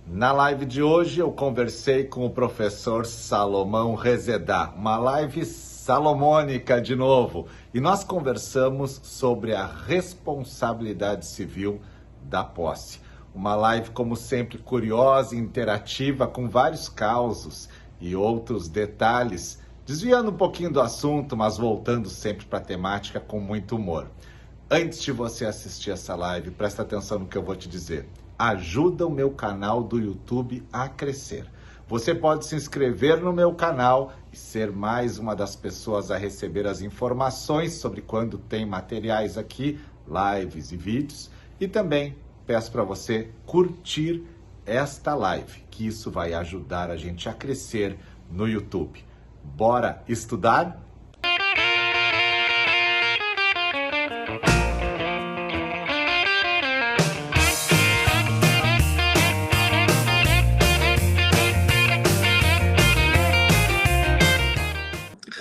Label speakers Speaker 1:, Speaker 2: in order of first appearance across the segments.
Speaker 1: Na live de hoje eu conversei com o professor Salomão Rezedá, uma live salomônica de novo, e nós conversamos sobre a responsabilidade civil da posse. Uma live, como sempre, curiosa e interativa, com vários causos e outros detalhes, desviando um pouquinho do assunto, mas voltando sempre para a temática com muito humor. Antes de você assistir essa live, presta atenção no que eu vou te dizer. Ajuda o meu canal do YouTube a crescer. Você pode se inscrever no meu canal e ser mais uma das pessoas a receber as informações sobre quando tem materiais aqui, lives e vídeos. E também peço para você curtir esta live, que isso vai ajudar a gente a crescer no YouTube. Bora estudar?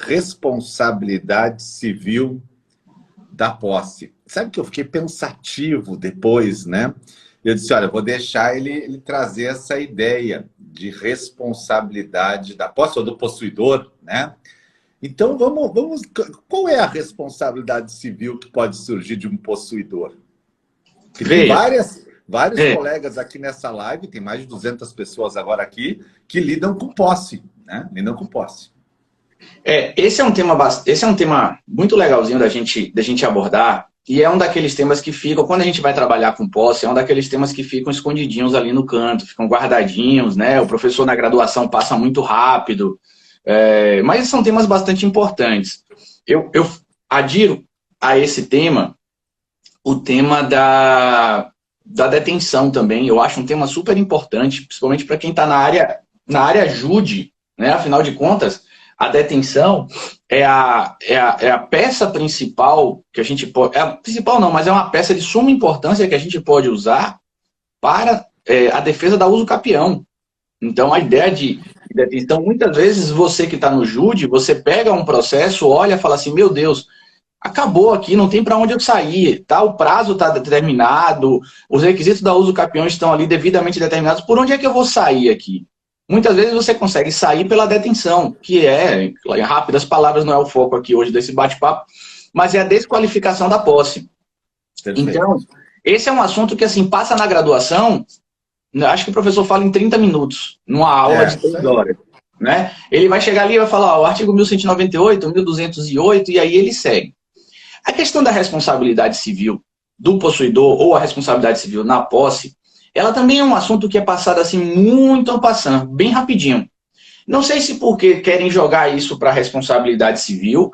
Speaker 1: Responsabilidade civil da posse. Sabe que eu fiquei pensativo depois, né? Eu disse, olha, vou deixar ele trazer essa ideia de responsabilidade da posse, ou do possuidor, né? Então, vamos... Qual é a responsabilidade civil que pode surgir de um possuidor? Que tem vários colegas aqui nessa live, tem mais de 200 pessoas agora aqui, que lidam com posse, né? Lidam com posse.
Speaker 2: Esse é um tema muito legalzinho da gente abordar, e é um daqueles temas que ficam, quando a gente vai trabalhar com posse, é um daqueles temas que ficam escondidinhos ali no canto, ficam guardadinhos, né? O professor na graduação passa muito rápido, mas são temas bastante importantes. Eu adiro a esse tema, o tema da detenção também. Eu acho um tema super importante, principalmente para quem está na área jude, né? Afinal de contas, a detenção é a peça principal que a gente pode... principal não, mas é uma peça de suma importância que a gente pode usar para a defesa da uso capião. Então, a ideia de detenção, muitas vezes você que está no júri, você pega um processo, olha e fala assim, meu Deus, acabou aqui, não tem para onde eu sair, tá? O prazo está determinado, os requisitos da uso capião estão ali devidamente determinados, por onde é que eu vou sair aqui? Muitas vezes você consegue sair pela detenção, que em rápidas palavras, não é o foco aqui hoje desse bate-papo, mas é a desqualificação da posse. Perfeito. Então, esse é um assunto que, assim, passa na graduação, acho que o professor fala em 30 minutos, numa aula de 3 horas. Né? Ele vai chegar ali e vai falar, o artigo 1198, 1208, e aí ele segue. A questão da responsabilidade civil do possuidor, ou a responsabilidade civil na posse, ela também é um assunto que é passado assim muito en passant, bem rapidinho. Não sei se porque querem jogar isso para a responsabilidade civil,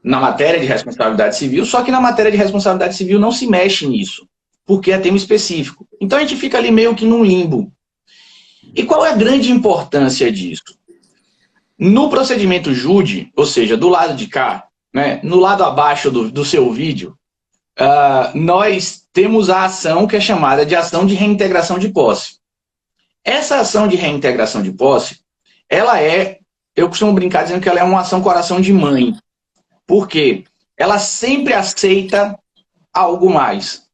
Speaker 2: na matéria de responsabilidade civil, só que na matéria de responsabilidade civil não se mexe nisso, porque é tema específico. Então a gente fica ali meio que num limbo. E qual é a grande importância disso? No procedimento júri, ou seja, do lado de cá, né, no lado abaixo do seu vídeo, nós temos a ação que é chamada de ação de reintegração de posse. Essa ação de reintegração de posse, eu costumo brincar dizendo que ela é uma ação coração de mãe. Por quê? Ela sempre aceita algo mais.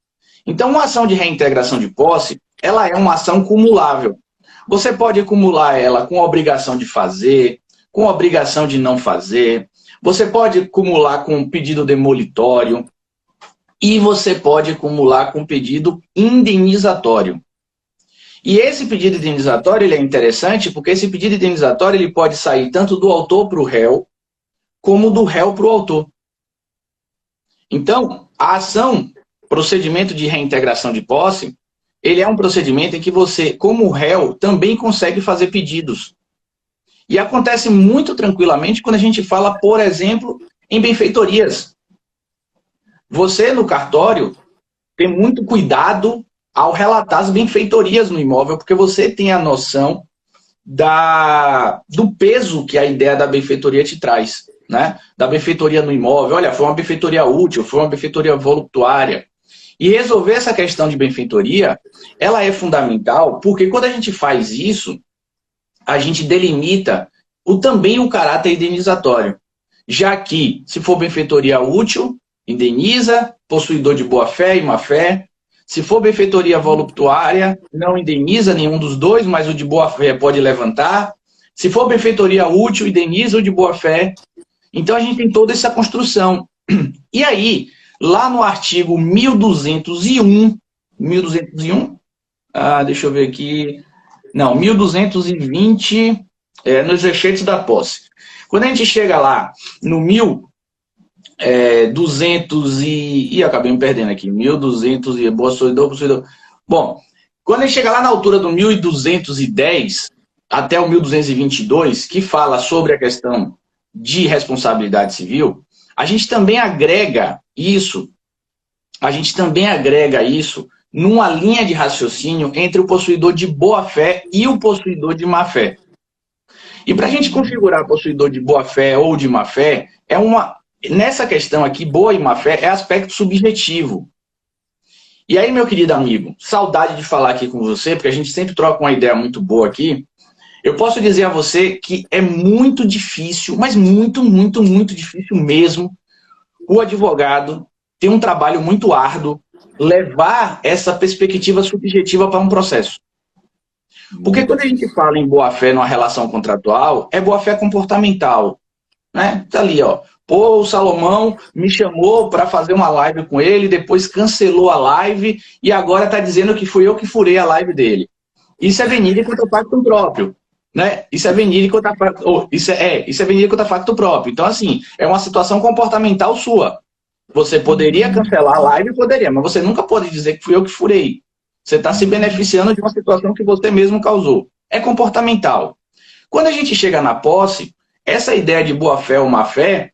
Speaker 2: Então, uma ação de reintegração de posse, ela é uma ação cumulável. Você pode acumular ela com a obrigação de fazer, com a obrigação de não fazer, você pode acumular com um pedido demolitório, e você pode acumular com pedido indenizatório. E esse pedido indenizatório ele é interessante porque esse pedido indenizatório ele pode sair tanto do autor para o réu, como do réu para o autor. Então, a ação, procedimento de reintegração de posse, ele é um procedimento em que você, como réu, também consegue fazer pedidos. E acontece muito tranquilamente quando a gente fala, por exemplo, em benfeitorias. Você, no cartório, tem muito cuidado ao relatar as benfeitorias no imóvel, porque você tem a noção do peso que a ideia da benfeitoria te traz, né? Da benfeitoria no imóvel. Olha, foi uma benfeitoria útil, foi uma benfeitoria voluptuária. E resolver essa questão de benfeitoria, ela é fundamental, porque quando a gente faz isso, a gente delimita também o caráter indenizatório. Já que, se for benfeitoria útil, indeniza, possuidor de boa-fé e má-fé. Se for benfeitoria voluptuária, não indeniza nenhum dos dois, mas o de boa-fé pode levantar. Se for benfeitoria útil, indeniza o de boa-fé. Então, a gente tem toda essa construção. E aí, lá no artigo 1201, deixa eu ver aqui, não, 1220, nos efeitos da posse. Quando a gente chega lá no 1200 acabei me perdendo aqui, 1200 e possuidor. Bom, quando a gente chega lá na altura do 1210 até o 1222, que fala sobre a questão de responsabilidade civil, a gente também agrega isso numa linha de raciocínio entre o possuidor de boa-fé e o possuidor de má-fé. E para a gente configurar possuidor de boa-fé ou de má-fé, nessa questão aqui, boa e má-fé é aspecto subjetivo. E aí, meu querido amigo, saudade de falar aqui com você, porque a gente sempre troca uma ideia muito boa aqui. Eu posso dizer a você que é muito difícil, mas muito, muito, muito difícil mesmo, o advogado ter um trabalho muito árduo, levar essa perspectiva subjetiva para um processo. Porque quando a gente fala em boa-fé numa relação contratual, é boa-fé comportamental. Né? Tá ali, ó. Pô, o Salomão me chamou para fazer uma live com ele, depois cancelou a live e agora está dizendo que fui eu que furei a live dele. Isso é venídico contra facto próprio. Né? Isso é venídico contra facto, isso é venídico contra facto próprio. Então, assim, é uma situação comportamental sua. Você poderia cancelar a live, poderia, mas você nunca pode dizer que fui eu que furei. Você está se beneficiando de uma situação que você mesmo causou. É comportamental. Quando a gente chega na posse, essa ideia de boa-fé ou má-fé,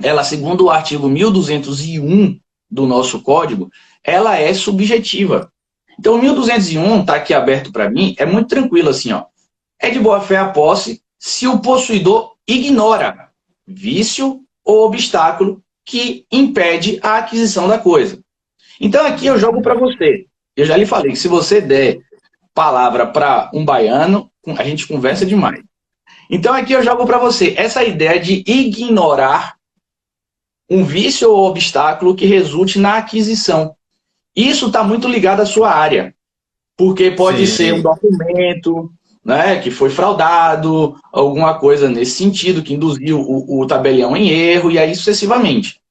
Speaker 2: ela, segundo o artigo 1201 do nosso código, ela é subjetiva. Então, o 1201 está aqui aberto para mim, é muito tranquilo assim, ó. É de boa-fé a posse se o possuidor ignora vício ou obstáculo que impede a aquisição da coisa. Então, aqui eu jogo para você. Eu já lhe falei que se você der palavra para um baiano, a gente conversa demais. Então, aqui eu jogo para você essa ideia de ignorar um vício ou obstáculo que resulte na aquisição. Isso está muito ligado à sua área, porque pode ser um documento, né, que foi fraudado, alguma coisa nesse sentido, que induziu o tabelião em erro, e aí sucessivamente.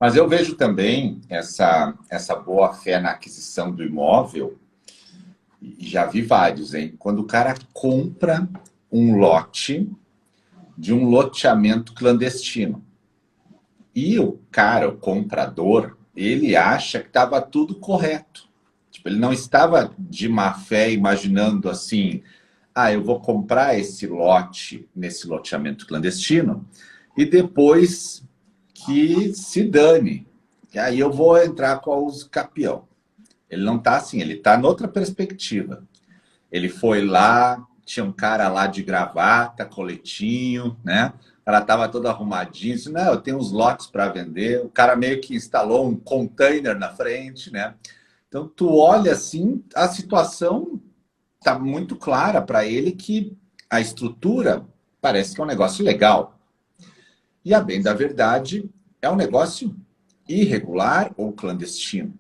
Speaker 1: Mas eu vejo também essa boa-fé na aquisição do imóvel, e já vi vários, hein? Quando o cara compra um lote de um loteamento clandestino. E o cara, o comprador, ele acha que estava tudo correto. Tipo, ele não estava de má fé imaginando assim, eu vou comprar esse lote nesse loteamento clandestino e depois que se dane. E aí eu vou entrar com a uso capião. Ele não está assim, ele está noutra perspectiva. Ele foi lá, tinha um cara lá de gravata, coletinho, né? O cara estava todo arrumadinho, disse, não, eu tenho uns lotes para vender. O cara meio que instalou um container na frente, né? Então, tu olha assim, a situação está muito clara para ele que a estrutura parece que é um negócio legal. E a bem da verdade, é um negócio irregular ou clandestino.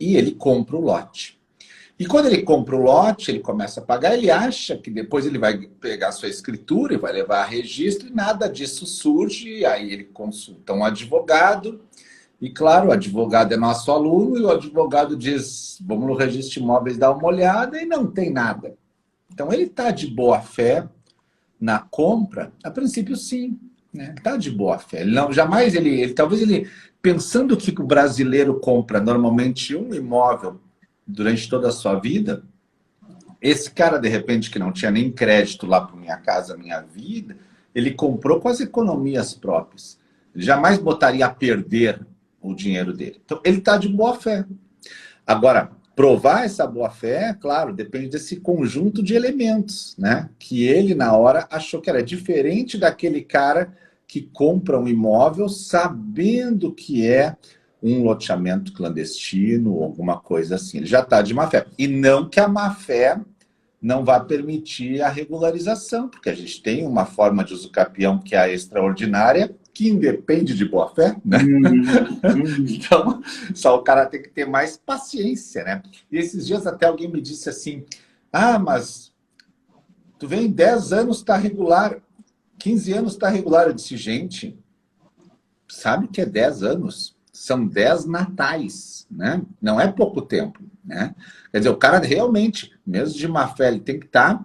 Speaker 1: E ele compra o lote. E quando ele compra o lote, ele começa a pagar, ele acha que depois ele vai pegar a sua escritura e vai levar a registro, e nada disso surge, aí ele consulta um advogado, e claro, o advogado é nosso aluno, e o advogado diz, vamos no registro de imóveis dar uma olhada, e não tem nada. Então ele está de boa fé na compra, a princípio sim, né? Está de boa fé. Ele não, jamais talvez ele, pensando que o brasileiro compra normalmente um imóvel durante toda a sua vida, esse cara, de repente, que não tinha nem crédito lá para Minha Casa Minha Vida, ele comprou com as economias próprias. Ele jamais botaria a perder o dinheiro dele. Então, ele está de boa fé. Agora, provar essa boa fé, claro, depende desse conjunto de elementos, né? Que ele, na hora, achou que era diferente daquele cara que compra um imóvel sabendo que é um loteamento clandestino ou alguma coisa assim. Ele já está de má fé. E não que a má fé não vai permitir a regularização, porque a gente tem uma forma de uso capião que é a extraordinária que independe de boa-fé, né? Então, só o cara tem que ter mais paciência, né? E esses dias até alguém me disse assim, mas tu vem 10 anos, tá regular, 15 anos tá regular. Eu disse, gente, sabe o que é 10 anos? São 10 natais, né? Não é pouco tempo, né? Quer dizer, o cara realmente, mesmo de má fé, ele tem que estar...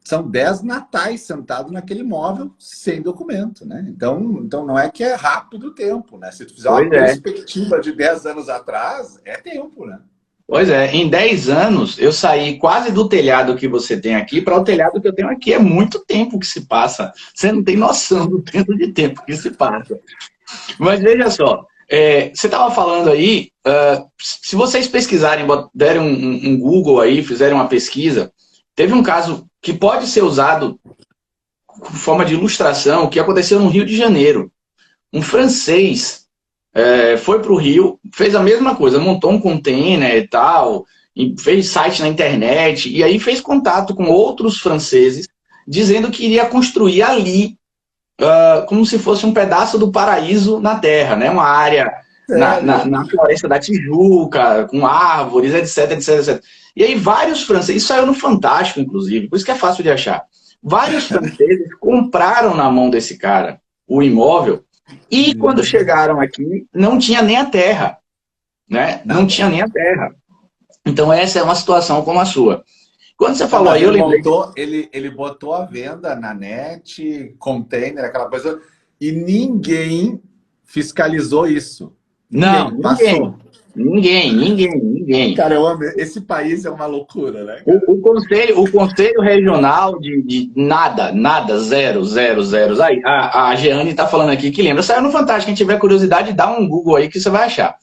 Speaker 1: São 10 natais sentado naquele imóvel sem documento, né? Então não é que é rápido o tempo, né? Se tu fizer uma perspectiva de 10 anos atrás, é tempo, né?
Speaker 2: Pois é, em 10 anos eu saí quase do telhado que você tem aqui para o telhado que eu tenho aqui. É muito tempo que se passa. Você não tem noção do tanto de tempo que se passa. Mas veja só, você estava falando aí, se vocês pesquisarem, derem um Google aí, fizerem uma pesquisa, teve um caso que pode ser usado como forma de ilustração, que aconteceu no Rio de Janeiro. Um francês foi para o Rio, fez a mesma coisa, montou um container e tal, e fez site na internet, e aí fez contato com outros franceses, dizendo que iria construir ali, como se fosse um pedaço do paraíso na Terra, né? Uma área na Floresta da Tijuca, com árvores, etc, etc, etc. E aí vários franceses, isso saiu no Fantástico, inclusive, por isso que é fácil de achar. Vários franceses compraram na mão desse cara o imóvel e quando chegaram aqui, não tinha nem a terra, né? Não tinha nem a terra. Então essa é uma situação como a sua. Quando você falou aí, eu lembrei...
Speaker 1: Ele botou a venda na net, container, aquela coisa, e ninguém fiscalizou isso.
Speaker 2: Ninguém.
Speaker 1: Cara, eu amo. Esse país é uma loucura, né?
Speaker 2: O conselho regional de nada, zero. Aí, a Jeane está falando aqui que lembra. Saiu no Fantástico. Quem tiver curiosidade, dá um Google aí que você vai achar.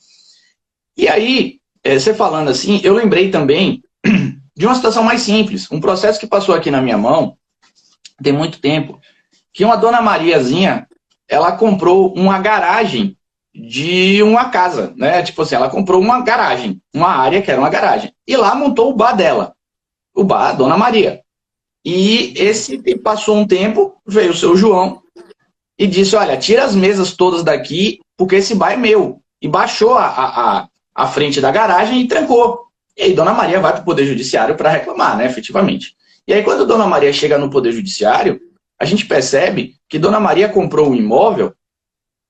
Speaker 2: E aí, você falando assim, eu lembrei também de uma situação mais simples. Um processo que passou aqui na minha mão, tem muito tempo, que uma dona Mariazinha, ela comprou uma garagem de uma casa, né? Tipo assim, ela comprou uma garagem, uma área que era uma garagem. E lá montou o bar dela. O bar Dona Maria. E passou um tempo, veio o seu João e disse, olha, tira as mesas todas daqui, porque esse bar é meu. E baixou a frente da garagem e trancou. E aí Dona Maria vai para o Poder Judiciário para reclamar, né? Efetivamente. E aí quando Dona Maria chega no Poder Judiciário, a gente percebe que Dona Maria comprou um imóvel,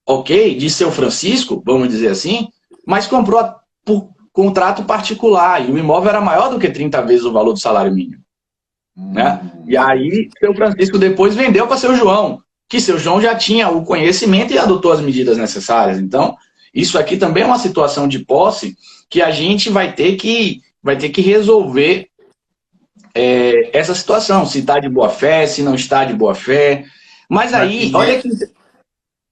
Speaker 2: ok, de seu Francisco, vamos dizer assim, mas comprou por contrato particular, e o imóvel era maior do que 30 vezes o valor do salário mínimo. Né? E aí, seu Francisco depois vendeu para seu João, que seu João já tinha o conhecimento e adotou as medidas necessárias. Então, isso aqui também é uma situação de posse que a gente vai ter que resolver essa situação, se está de boa fé, se não está de boa fé. Mas aí, olha que...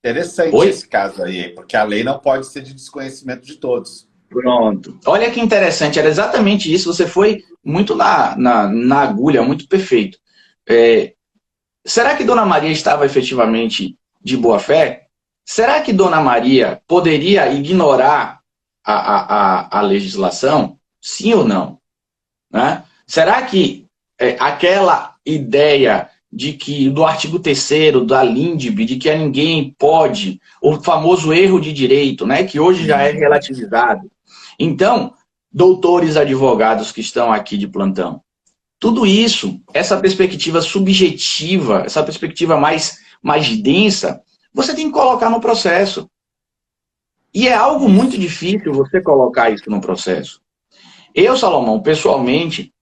Speaker 1: Interessante esse caso aí, porque a lei não pode ser de desconhecimento de todos.
Speaker 2: Pronto. Olha que interessante, era exatamente isso. Você foi muito na agulha, muito perfeito. Será que Dona Maria estava efetivamente de boa fé? Será que Dona Maria poderia ignorar a legislação? Sim ou não? Né? Será que aquela ideia do artigo 3º da LINDB, de que a ninguém pode, o famoso erro de direito, né, que hoje já é relativizado. Então, doutores advogados que estão aqui de plantão, tudo isso, essa perspectiva subjetiva, essa perspectiva mais densa, você tem que colocar no processo. E é algo muito difícil você colocar isso no processo. Eu, Salomão, pessoalmente,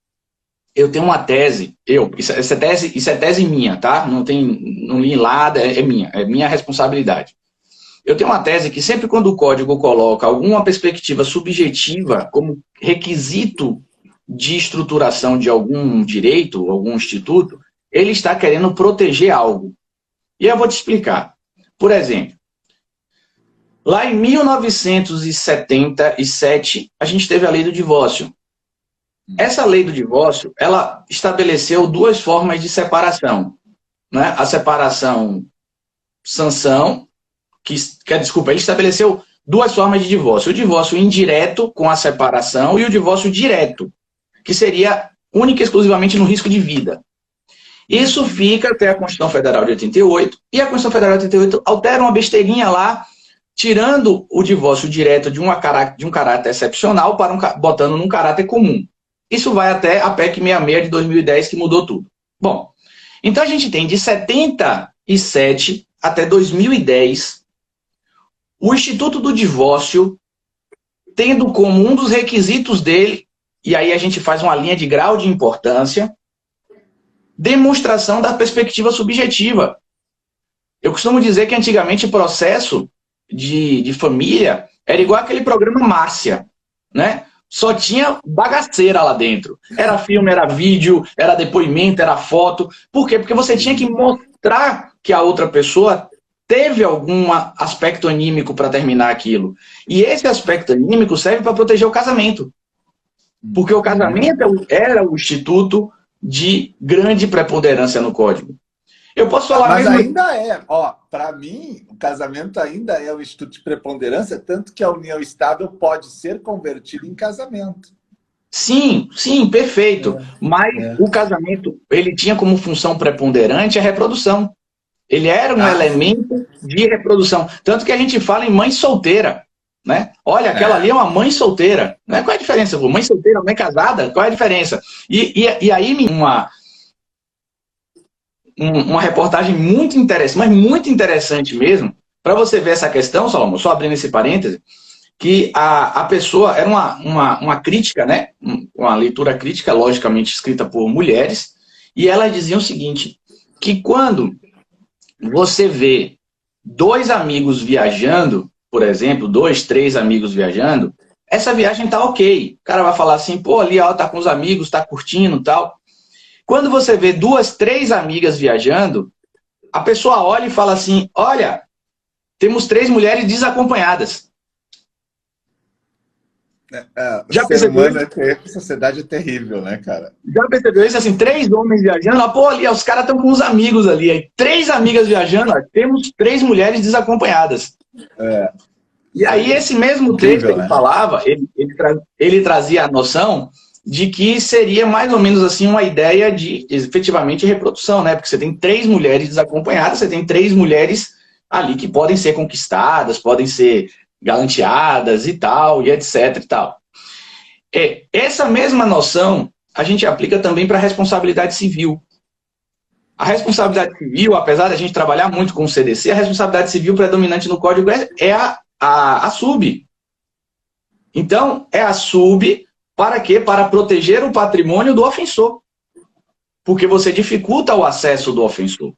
Speaker 2: eu tenho uma tese, isso é tese minha, tá? Não li nada, é minha responsabilidade. Eu tenho uma tese que sempre quando o código coloca alguma perspectiva subjetiva como requisito de estruturação de algum direito, algum instituto, ele está querendo proteger algo. E eu vou te explicar. Por exemplo, lá em 1977, a gente teve a lei do divórcio. Essa lei do divórcio, ela estabeleceu duas formas de separação. Né? A separação sanção, ele estabeleceu duas formas de divórcio. O divórcio indireto com a separação e o divórcio direto, que seria única e exclusivamente no risco de vida. Isso fica até a Constituição Federal de 88, e a Constituição Federal de 88 altera uma besteirinha lá, tirando o divórcio direto de um caráter excepcional, botando num caráter comum. Isso vai até a PEC 66 de 2010, que mudou tudo. Bom, então a gente tem de 77 até 2010 o Instituto do Divórcio tendo como um dos requisitos dele, e aí a gente faz uma linha de grau de importância, demonstração da perspectiva subjetiva. Eu costumo dizer que antigamente o processo de família era igual aquele programa Márcia, né? Só tinha bagaceira lá dentro. Era filme, era vídeo, era depoimento, era foto. Por quê? Porque você tinha que mostrar que a outra pessoa teve algum aspecto anímico para terminar aquilo. E esse aspecto anímico serve para proteger o casamento. Porque o casamento era o instituto de grande preponderância no Código. Eu posso falar
Speaker 1: Mas
Speaker 2: mesmo...
Speaker 1: ainda é, ó, para mim, o casamento ainda é o instituto de preponderância, tanto que a união estável pode ser convertida em casamento.
Speaker 2: Sim, sim, perfeito. Mas o casamento, ele tinha como função preponderante a reprodução. Ele era um elemento de reprodução. Tanto que a gente fala em mãe solteira, né? Olha, aquela ali é uma mãe solteira. Né? Qual é a diferença? Mãe solteira, mãe casada? Qual é a diferença? E aí, uma reportagem muito interessante, mas muito interessante mesmo, para você ver essa questão, Salomão, só abrindo esse parêntese, que a pessoa era uma crítica, né? Uma leitura crítica, logicamente escrita por mulheres, e ela dizia o seguinte, que quando você vê dois amigos viajando, por exemplo, 2, 3 amigos viajando, essa viagem tá ok. O cara vai falar assim, pô, ali ó, tá com os amigos, tá curtindo e tal. Quando você vê 2, 3 amigas viajando, a pessoa olha e fala assim, olha, temos 3 mulheres desacompanhadas.
Speaker 1: Já percebeu isso? A sociedade é terrível, né, cara?
Speaker 2: Já percebeu isso? Assim, 3 homens viajando, ó, pô, ali, ó, os caras estão com os amigos ali. Aí, 3 amigas viajando, ó, temos 3 mulheres desacompanhadas. E aí, esse mesmo texto que ele falava, ele trazia a noção de que seria mais ou menos assim uma ideia de, efetivamente, reprodução, né? Porque você tem 3 mulheres desacompanhadas, você tem 3 mulheres ali que podem ser conquistadas, podem ser galanteadas e tal, e etc e tal. Essa mesma noção a gente aplica também para a responsabilidade civil. A responsabilidade civil, apesar de a gente trabalhar muito com o CDC, a responsabilidade civil predominante no Código é a SUB. Então, é a SUB para quê? Para proteger o patrimônio do ofensor. Porque você dificulta o acesso do ofensor.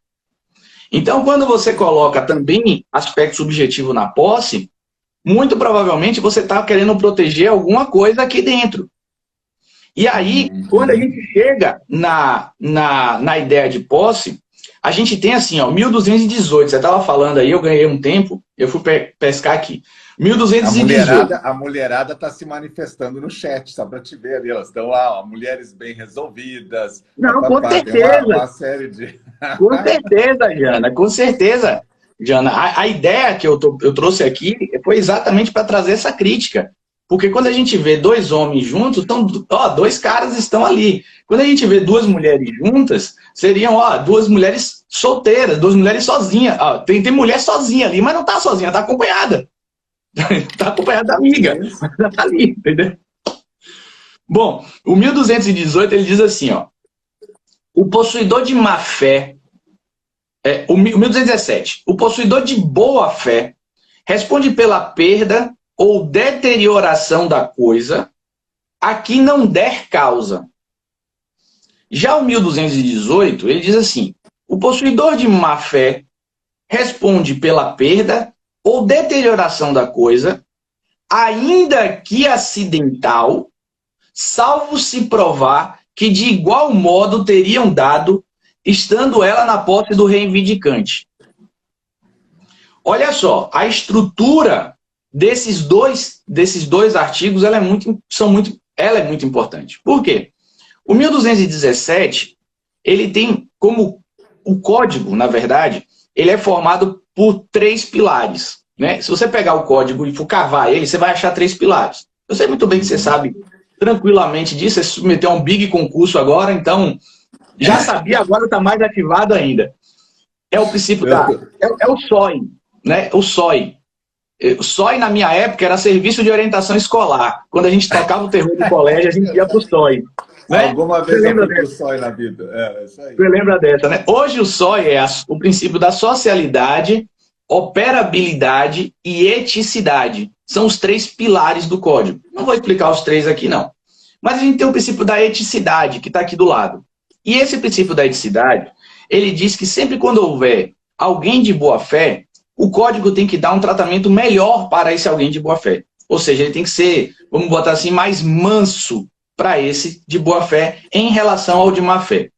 Speaker 2: Então, quando você coloca também aspecto subjetivo na posse, muito provavelmente você está querendo proteger alguma coisa aqui dentro. E aí, quando a gente chega na ideia de posse, a gente tem assim, ó, 1218. Você estava falando aí, eu ganhei um tempo, eu fui pescar aqui. 1218.
Speaker 1: A mulherada está se manifestando no chat, só para te ver ali. Elas estão lá, mulheres bem resolvidas.
Speaker 2: Não, com certeza.
Speaker 1: Uma série de...
Speaker 2: Com certeza, Jana, com certeza. Jana, a ideia que eu trouxe aqui foi exatamente para trazer essa crítica. Porque quando a gente vê 2 homens juntos, então, ó, 2 caras estão ali. Quando a gente vê 2 mulheres juntas, seriam, ó, 2 mulheres solteiras, 2 mulheres sozinhas. Ó, tem mulher sozinha ali, mas não está sozinha, está acompanhada. Está acompanhada da amiga, mas ela está ali, entendeu? Bom, o 1218 ele diz assim, ó, o possuidor de má fé, o 1217, o possuidor de boa fé responde pela perda ou deterioração da coisa a que não der causa. Já o 1218, ele diz assim, o possuidor de má fé responde pela perda ou deterioração da coisa, ainda que acidental, salvo se provar que de igual modo teriam dado, estando ela na posse do reivindicante. Olha só, a estrutura desses dois artigos ela é muito importante. Por quê? O 1217, ele tem como o código, na verdade, ele é formado por 3 pilares. Né? Se você pegar o código e for cavar ele, você vai achar 3 pilares. Eu sei muito bem que você sabe tranquilamente disso, você submeteu a um big concurso agora, então Já sabia, agora está mais ativado ainda. É o princípio é o SOI, né? O SOI. O SOI, na minha época, era Serviço de Orientação Escolar. Quando a gente tocava o terror do colégio, a gente ia para o SOI. Né?
Speaker 1: Alguma vez eu fui pro SOI na vida. Isso aí.
Speaker 2: Você lembra dessa, né? Hoje o SOI é o princípio da socialidade, operabilidade e eticidade. São os 3 pilares do código. Não vou explicar os 3 aqui, não. Mas a gente tem o princípio da eticidade, que está aqui do lado. E esse princípio da eticidade, ele diz que sempre quando houver alguém de boa fé, o código tem que dar um tratamento melhor para esse alguém de boa fé. Ou seja, ele tem que ser, vamos botar assim, mais manso para esse de boa fé em relação ao de má fé.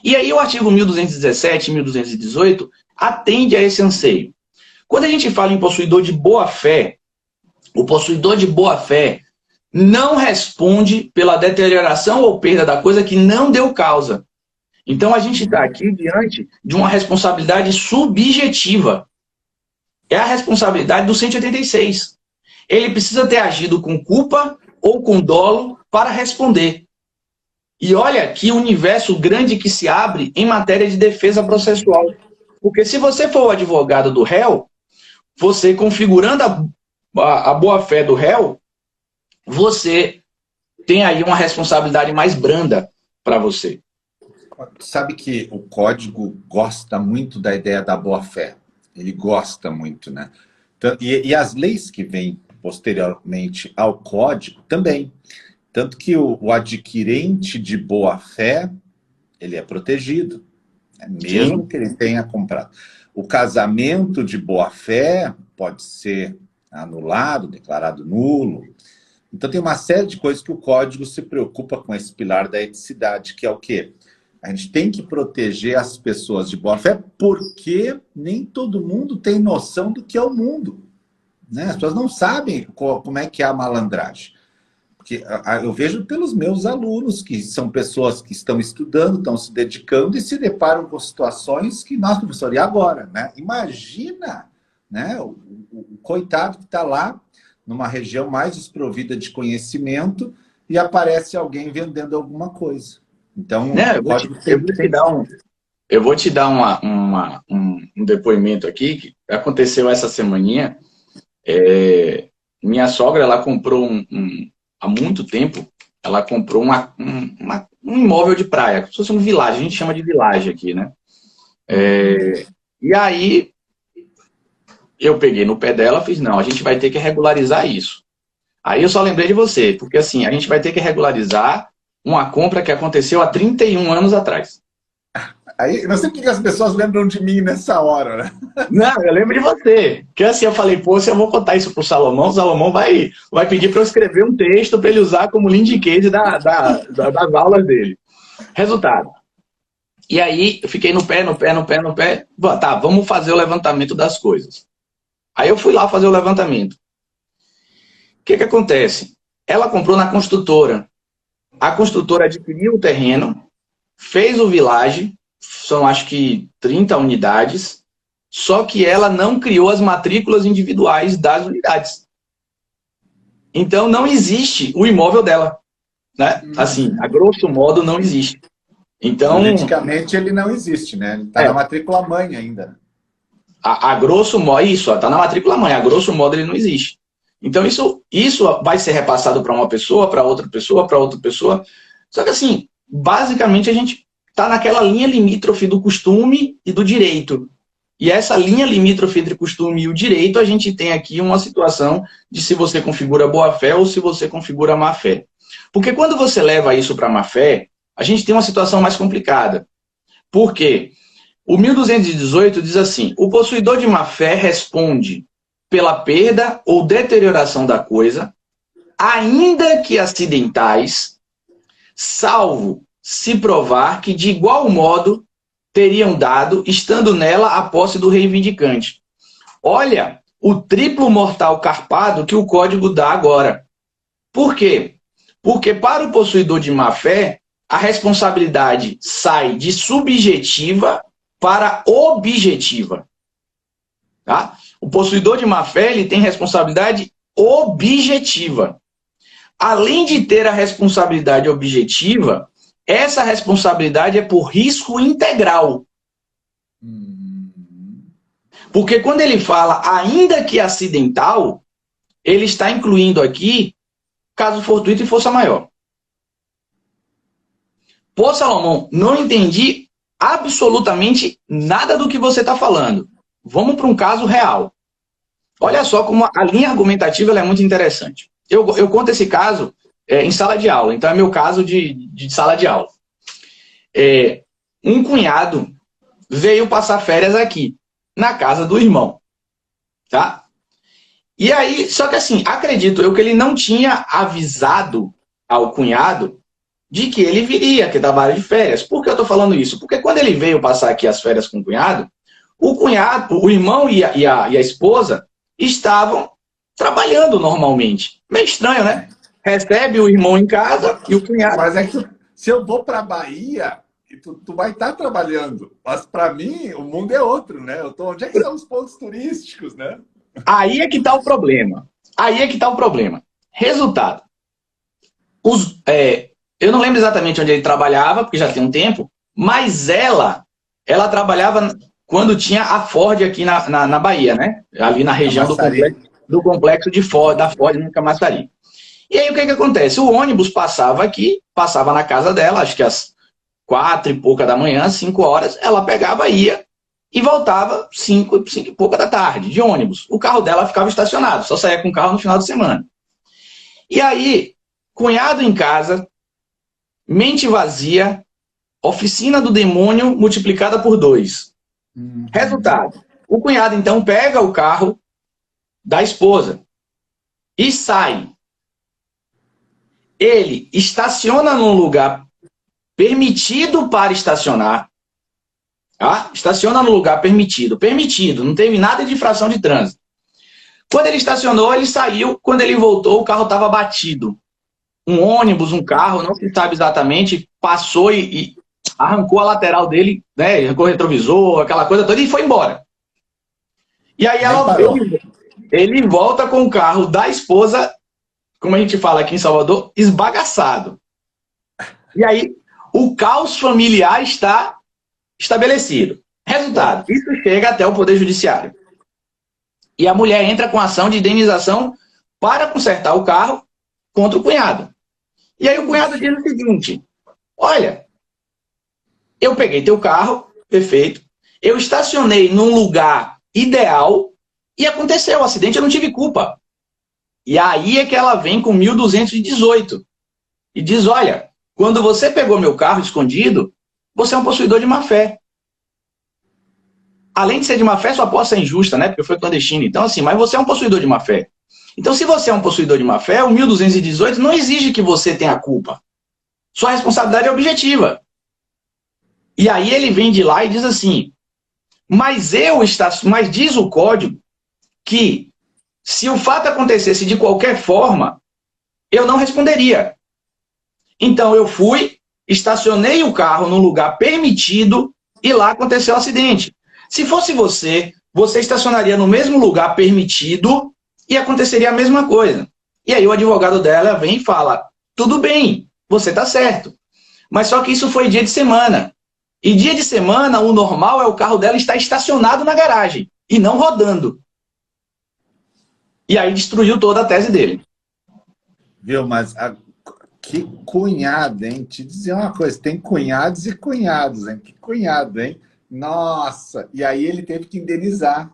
Speaker 2: E aí o artigo 1217 e 1218 atende a esse anseio. Quando a gente fala em possuidor de boa fé, o possuidor de boa fé não responde pela deterioração ou perda da coisa que não deu causa. Então a gente está aqui diante de uma responsabilidade subjetiva. É a responsabilidade do 186. Ele precisa ter agido com culpa ou com dolo para responder. E olha que universo grande que se abre em matéria de defesa processual. Porque se você for o advogado do réu, você configurando a boa-fé do réu, você tem aí uma responsabilidade mais branda para você.
Speaker 1: Sabe que o código gosta muito da ideia da boa-fé. Ele gosta muito, né? E as leis que vêm posteriormente ao código também. Tanto que o adquirente de boa-fé, ele é protegido, né? Mesmo que ele tenha comprado. O casamento de boa-fé pode ser anulado, declarado nulo. Então tem uma série de coisas que o código se preocupa com esse pilar da eticidade, que é o quê? A gente tem que proteger as pessoas de boa-fé, porque nem todo mundo tem noção do que é o mundo, né? As pessoas não sabem como é que é a malandragem. Porque eu vejo pelos meus alunos, que são pessoas que estão estudando, estão se dedicando e se deparam com situações que nós, professor, e agora? Né? Imagina, né, o coitado que está lá numa região mais desprovida de conhecimento e aparece alguém vendendo alguma coisa. Então,
Speaker 2: eu vou te dar um depoimento aqui que aconteceu essa semaninha. Minha sogra, ela comprou há muito tempo, ela comprou um imóvel de praia, como se fosse um vilagem, a gente chama de vilagem aqui, né? E aí, eu peguei no pé dela e fiz, não, a gente vai ter que regularizar isso. Aí eu só lembrei de você, porque assim, a gente vai ter que regularizar uma compra que aconteceu há 31 anos atrás.
Speaker 1: Aí, não sei porque as pessoas lembram de mim nessa hora, né?
Speaker 2: Não, eu lembro de você. Porque assim, eu falei, pô, se eu vou contar isso pro Salomão, o Salomão vai pedir para eu escrever um texto para ele usar como lead case das aulas dele. Resultado. E aí, eu fiquei no pé. Tá, vamos fazer o levantamento das coisas. Aí eu fui lá fazer o levantamento. O que acontece? Ela comprou na construtora. A construtora adquiriu o terreno, fez o vilage, são acho que 30 unidades, só que ela não criou as matrículas individuais das unidades. Então não existe o imóvel dela, né? Assim, a grosso modo não existe. Então,
Speaker 1: juridicamente ele não existe, né? Ele está na matrícula mãe ainda.
Speaker 2: A grosso modo, isso, está na matrícula mãe, a grosso modo ele não existe. Então isso vai ser repassado para uma pessoa, para outra pessoa, para outra pessoa. Só que assim, basicamente a gente está naquela linha limítrofe do costume e do direito. E essa linha limítrofe entre costume e o direito, a gente tem aqui uma situação de se você configura boa-fé ou se você configura má-fé. Porque quando você leva isso para má-fé, a gente tem uma situação mais complicada. Por quê? O 1218 diz assim, o possuidor de má-fé responde pela perda ou deterioração da coisa, ainda que acidentais, salvo se provar que de igual modo teriam dado, estando nela a posse do reivindicante. Olha o triplo mortal carpado que o código dá agora. Por quê? Porque para o possuidor de má-fé, a responsabilidade sai de subjetiva para objetiva. Tá? O possuidor de má-fé, ele tem responsabilidade objetiva. Além de ter a responsabilidade objetiva, essa responsabilidade é por risco integral. Porque quando ele fala ainda que acidental, ele está incluindo aqui caso fortuito e força maior. Pô, Salomão, não entendi absolutamente nada do que você está falando. Vamos para um caso real. Olha só como a linha argumentativa ela é muito interessante. Eu conto esse caso em sala de aula, então é meu caso de sala de aula. Um cunhado veio passar férias aqui, na casa do irmão. Tá? E aí, só que assim, acredito eu que ele não tinha avisado ao cunhado de que ele viria, que trabalha de férias. Por que eu estou falando isso? Porque quando ele veio passar aqui as férias com o cunhado, o irmão e a esposa estavam trabalhando normalmente. Meio estranho, né? Recebe o irmão em casa e o cunhado...
Speaker 3: Mas é que se eu vou para a Bahia, tu vai estar trabalhando. Mas para mim, o mundo é outro, né? Onde é que são os pontos turísticos, né?
Speaker 2: Aí é que está o problema. Aí é que está o problema. Resultado. Eu não lembro exatamente onde ele trabalhava, porque já tem um tempo, mas ela trabalhava quando tinha a Ford aqui na Bahia, né? Ali na região do complexo da Ford, no Camaçari. E aí o que acontece? O ônibus passava aqui, passava na casa dela, acho que às 4 e pouca da manhã, 5 horas, ela pegava, ia e voltava 5 e pouca da tarde, de ônibus. O carro dela ficava estacionado, só saía com o carro no final de semana. E aí, cunhado em casa, mente vazia, oficina do demônio multiplicada por 2. Resultado, o cunhado então pega o carro da esposa e sai. Ele estaciona num lugar permitido para estacionar. Tá? Estaciona no lugar permitido. Permitido, não teve nada de infração de trânsito. Quando ele estacionou, ele saiu. Quando ele voltou, o carro estava batido. Um ônibus, um carro, não se sabe exatamente, passou e arrancou a lateral dele, né? Arrancou o retrovisor, aquela coisa toda, e foi embora. E aí ele volta com o carro da esposa, como a gente fala aqui em Salvador, esbagaçado. E aí o caos familiar está estabelecido. Resultado, isso chega até o Poder Judiciário. E a mulher entra com ação de indenização para consertar o carro contra o cunhado. E aí o cunhado diz o seguinte: olha, eu peguei teu carro, perfeito, eu estacionei num lugar ideal e aconteceu o acidente, eu não tive culpa. E aí é que ela vem com 1218 e diz: olha, quando você pegou meu carro escondido, você é um possuidor de má-fé. Além de ser de má-fé, sua posse é injusta, né? Porque foi clandestino. Então, assim, mas você é um possuidor de má-fé. Então, se você é um possuidor de má-fé, o 1218 não exige que você tenha culpa. Sua responsabilidade é objetiva. E aí ele vem de lá e diz assim: mas diz o código que se o fato acontecesse de qualquer forma, eu não responderia. Então eu fui, estacionei o carro no lugar permitido e lá aconteceu o acidente. Se fosse você estacionaria no mesmo lugar permitido e aconteceria a mesma coisa. E aí o advogado dela vem e fala: tudo bem, você está certo. Mas só que isso foi dia de semana. E dia de semana, o normal é o carro dela estar estacionado na garagem e não rodando. E aí destruiu toda a tese dele.
Speaker 3: Viu, mas que cunhado, hein? Te dizer uma coisa, tem cunhados e cunhados, hein? Que cunhado, hein? Nossa! E aí ele teve que indenizar.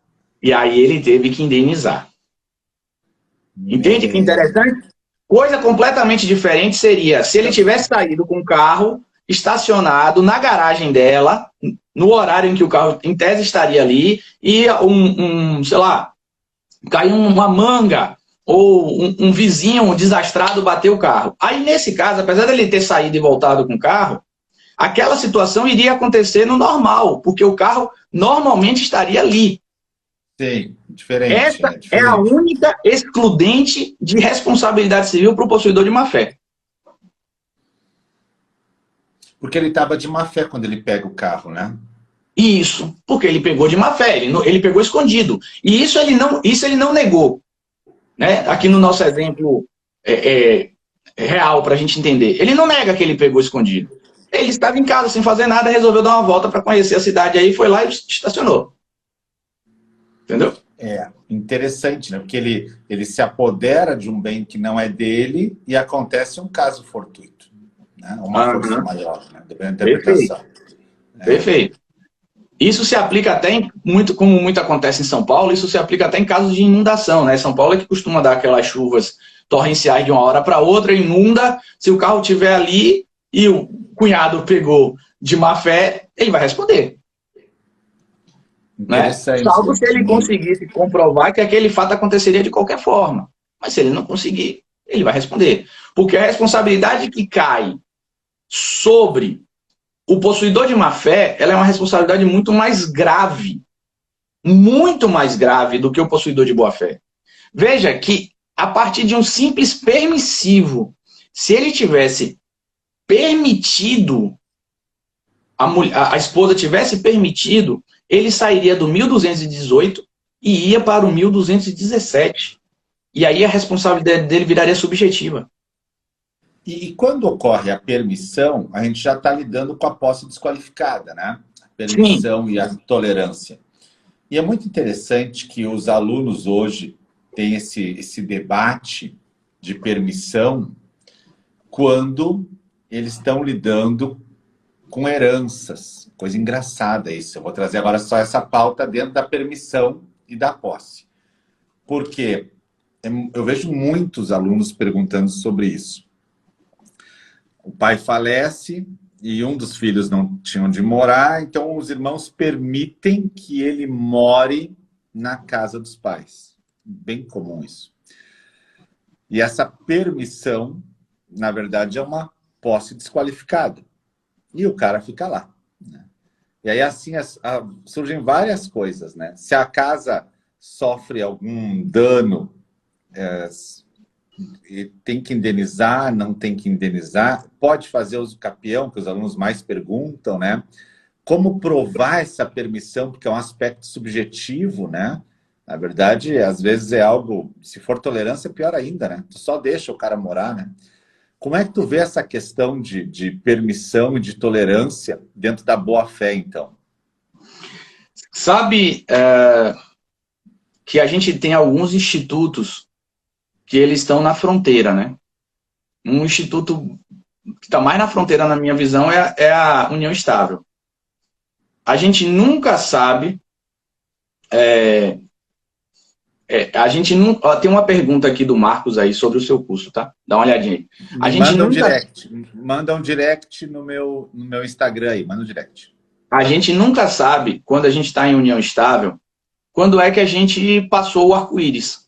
Speaker 2: Entende que interessante? Coisa completamente diferente seria se ele tivesse saído com o carro estacionado na garagem dela, no horário em que o carro, em tese, estaria ali, e sei lá, caiu uma manga, ou um vizinho desastrado bateu o carro. Aí, nesse caso, apesar dele ter saído e voltado com o carro, aquela situação iria acontecer no normal, porque o carro normalmente estaria ali.
Speaker 3: Sim, diferente.
Speaker 2: Essa é a única excludente de responsabilidade civil para o possuidor de má-fé.
Speaker 3: Porque ele estava de má-fé quando ele pega o carro, né?
Speaker 2: Isso, porque ele pegou de má-fé, ele pegou escondido. E isso ele não negou. Né? Aqui no nosso exemplo real, para a gente entender. Ele não nega que ele pegou escondido. Ele estava em casa, sem fazer nada, resolveu dar uma volta para conhecer a cidade aí, foi lá e estacionou. Entendeu?
Speaker 3: É, interessante, né? Porque ele se apodera de um bem que não é dele e acontece um caso fortuito, né? Uma força maior, né? Depende da interpretação.
Speaker 2: Perfeito. Isso se aplica até, como muito acontece em São Paulo, isso se aplica até em casos de inundação, né? São Paulo é que costuma dar aquelas chuvas torrenciais de uma hora para outra, inunda, se o carro estiver ali e o cunhado pegou de má fé, ele vai responder. Né? Salvo se ele conseguisse comprovar que aquele fato aconteceria de qualquer forma. Mas se ele não conseguir, ele vai responder. Porque a responsabilidade que cai sobre o possuidor de má fé, ela é uma responsabilidade muito mais grave do que o possuidor de boa fé. Veja que a partir de um simples permissivo, se ele tivesse permitido, a esposa tivesse permitido, ele sairia do 1218 e ia para o 1217. E aí a responsabilidade dele viraria subjetiva.
Speaker 3: E quando ocorre a permissão, a gente já está lidando com a posse desqualificada, né? A permissão e a tolerância. E é muito interessante que os alunos hoje têm esse debate de permissão quando eles estão lidando com heranças. Coisa engraçada isso. Eu vou trazer agora só essa pauta dentro da permissão e da posse. Porque eu vejo muitos alunos perguntando sobre isso. O pai falece e um dos filhos não tinha onde morar, então os irmãos permitem que ele more na casa dos pais. Bem comum isso. E essa permissão, na verdade, é uma posse desqualificada. E o cara fica lá. Né? E aí, assim, surgem várias coisas, né? Se a casa sofre algum dano, tem que indenizar, não tem que indenizar, pode fazer uso capião, que os alunos mais perguntam, né? Como provar essa permissão, porque é um aspecto subjetivo, né? Na verdade, às vezes é algo, se for tolerância, é pior ainda, né? Tu só deixa o cara morar, né? Como é que tu vê essa questão de permissão e de tolerância dentro da boa-fé, então?
Speaker 2: Sabe que a gente tem alguns institutos que eles estão na fronteira, né? Um instituto que está mais na fronteira, na minha visão, é a União Estável. A gente nunca sabe... a gente não... tem uma pergunta aqui do Marcos aí sobre o seu curso, tá? Dá uma olhadinha aí.
Speaker 3: Manda um direct no meu Instagram aí, manda um direct.
Speaker 2: A gente nunca sabe, quando a gente está em união estável, quando é que a gente passou o arco-íris.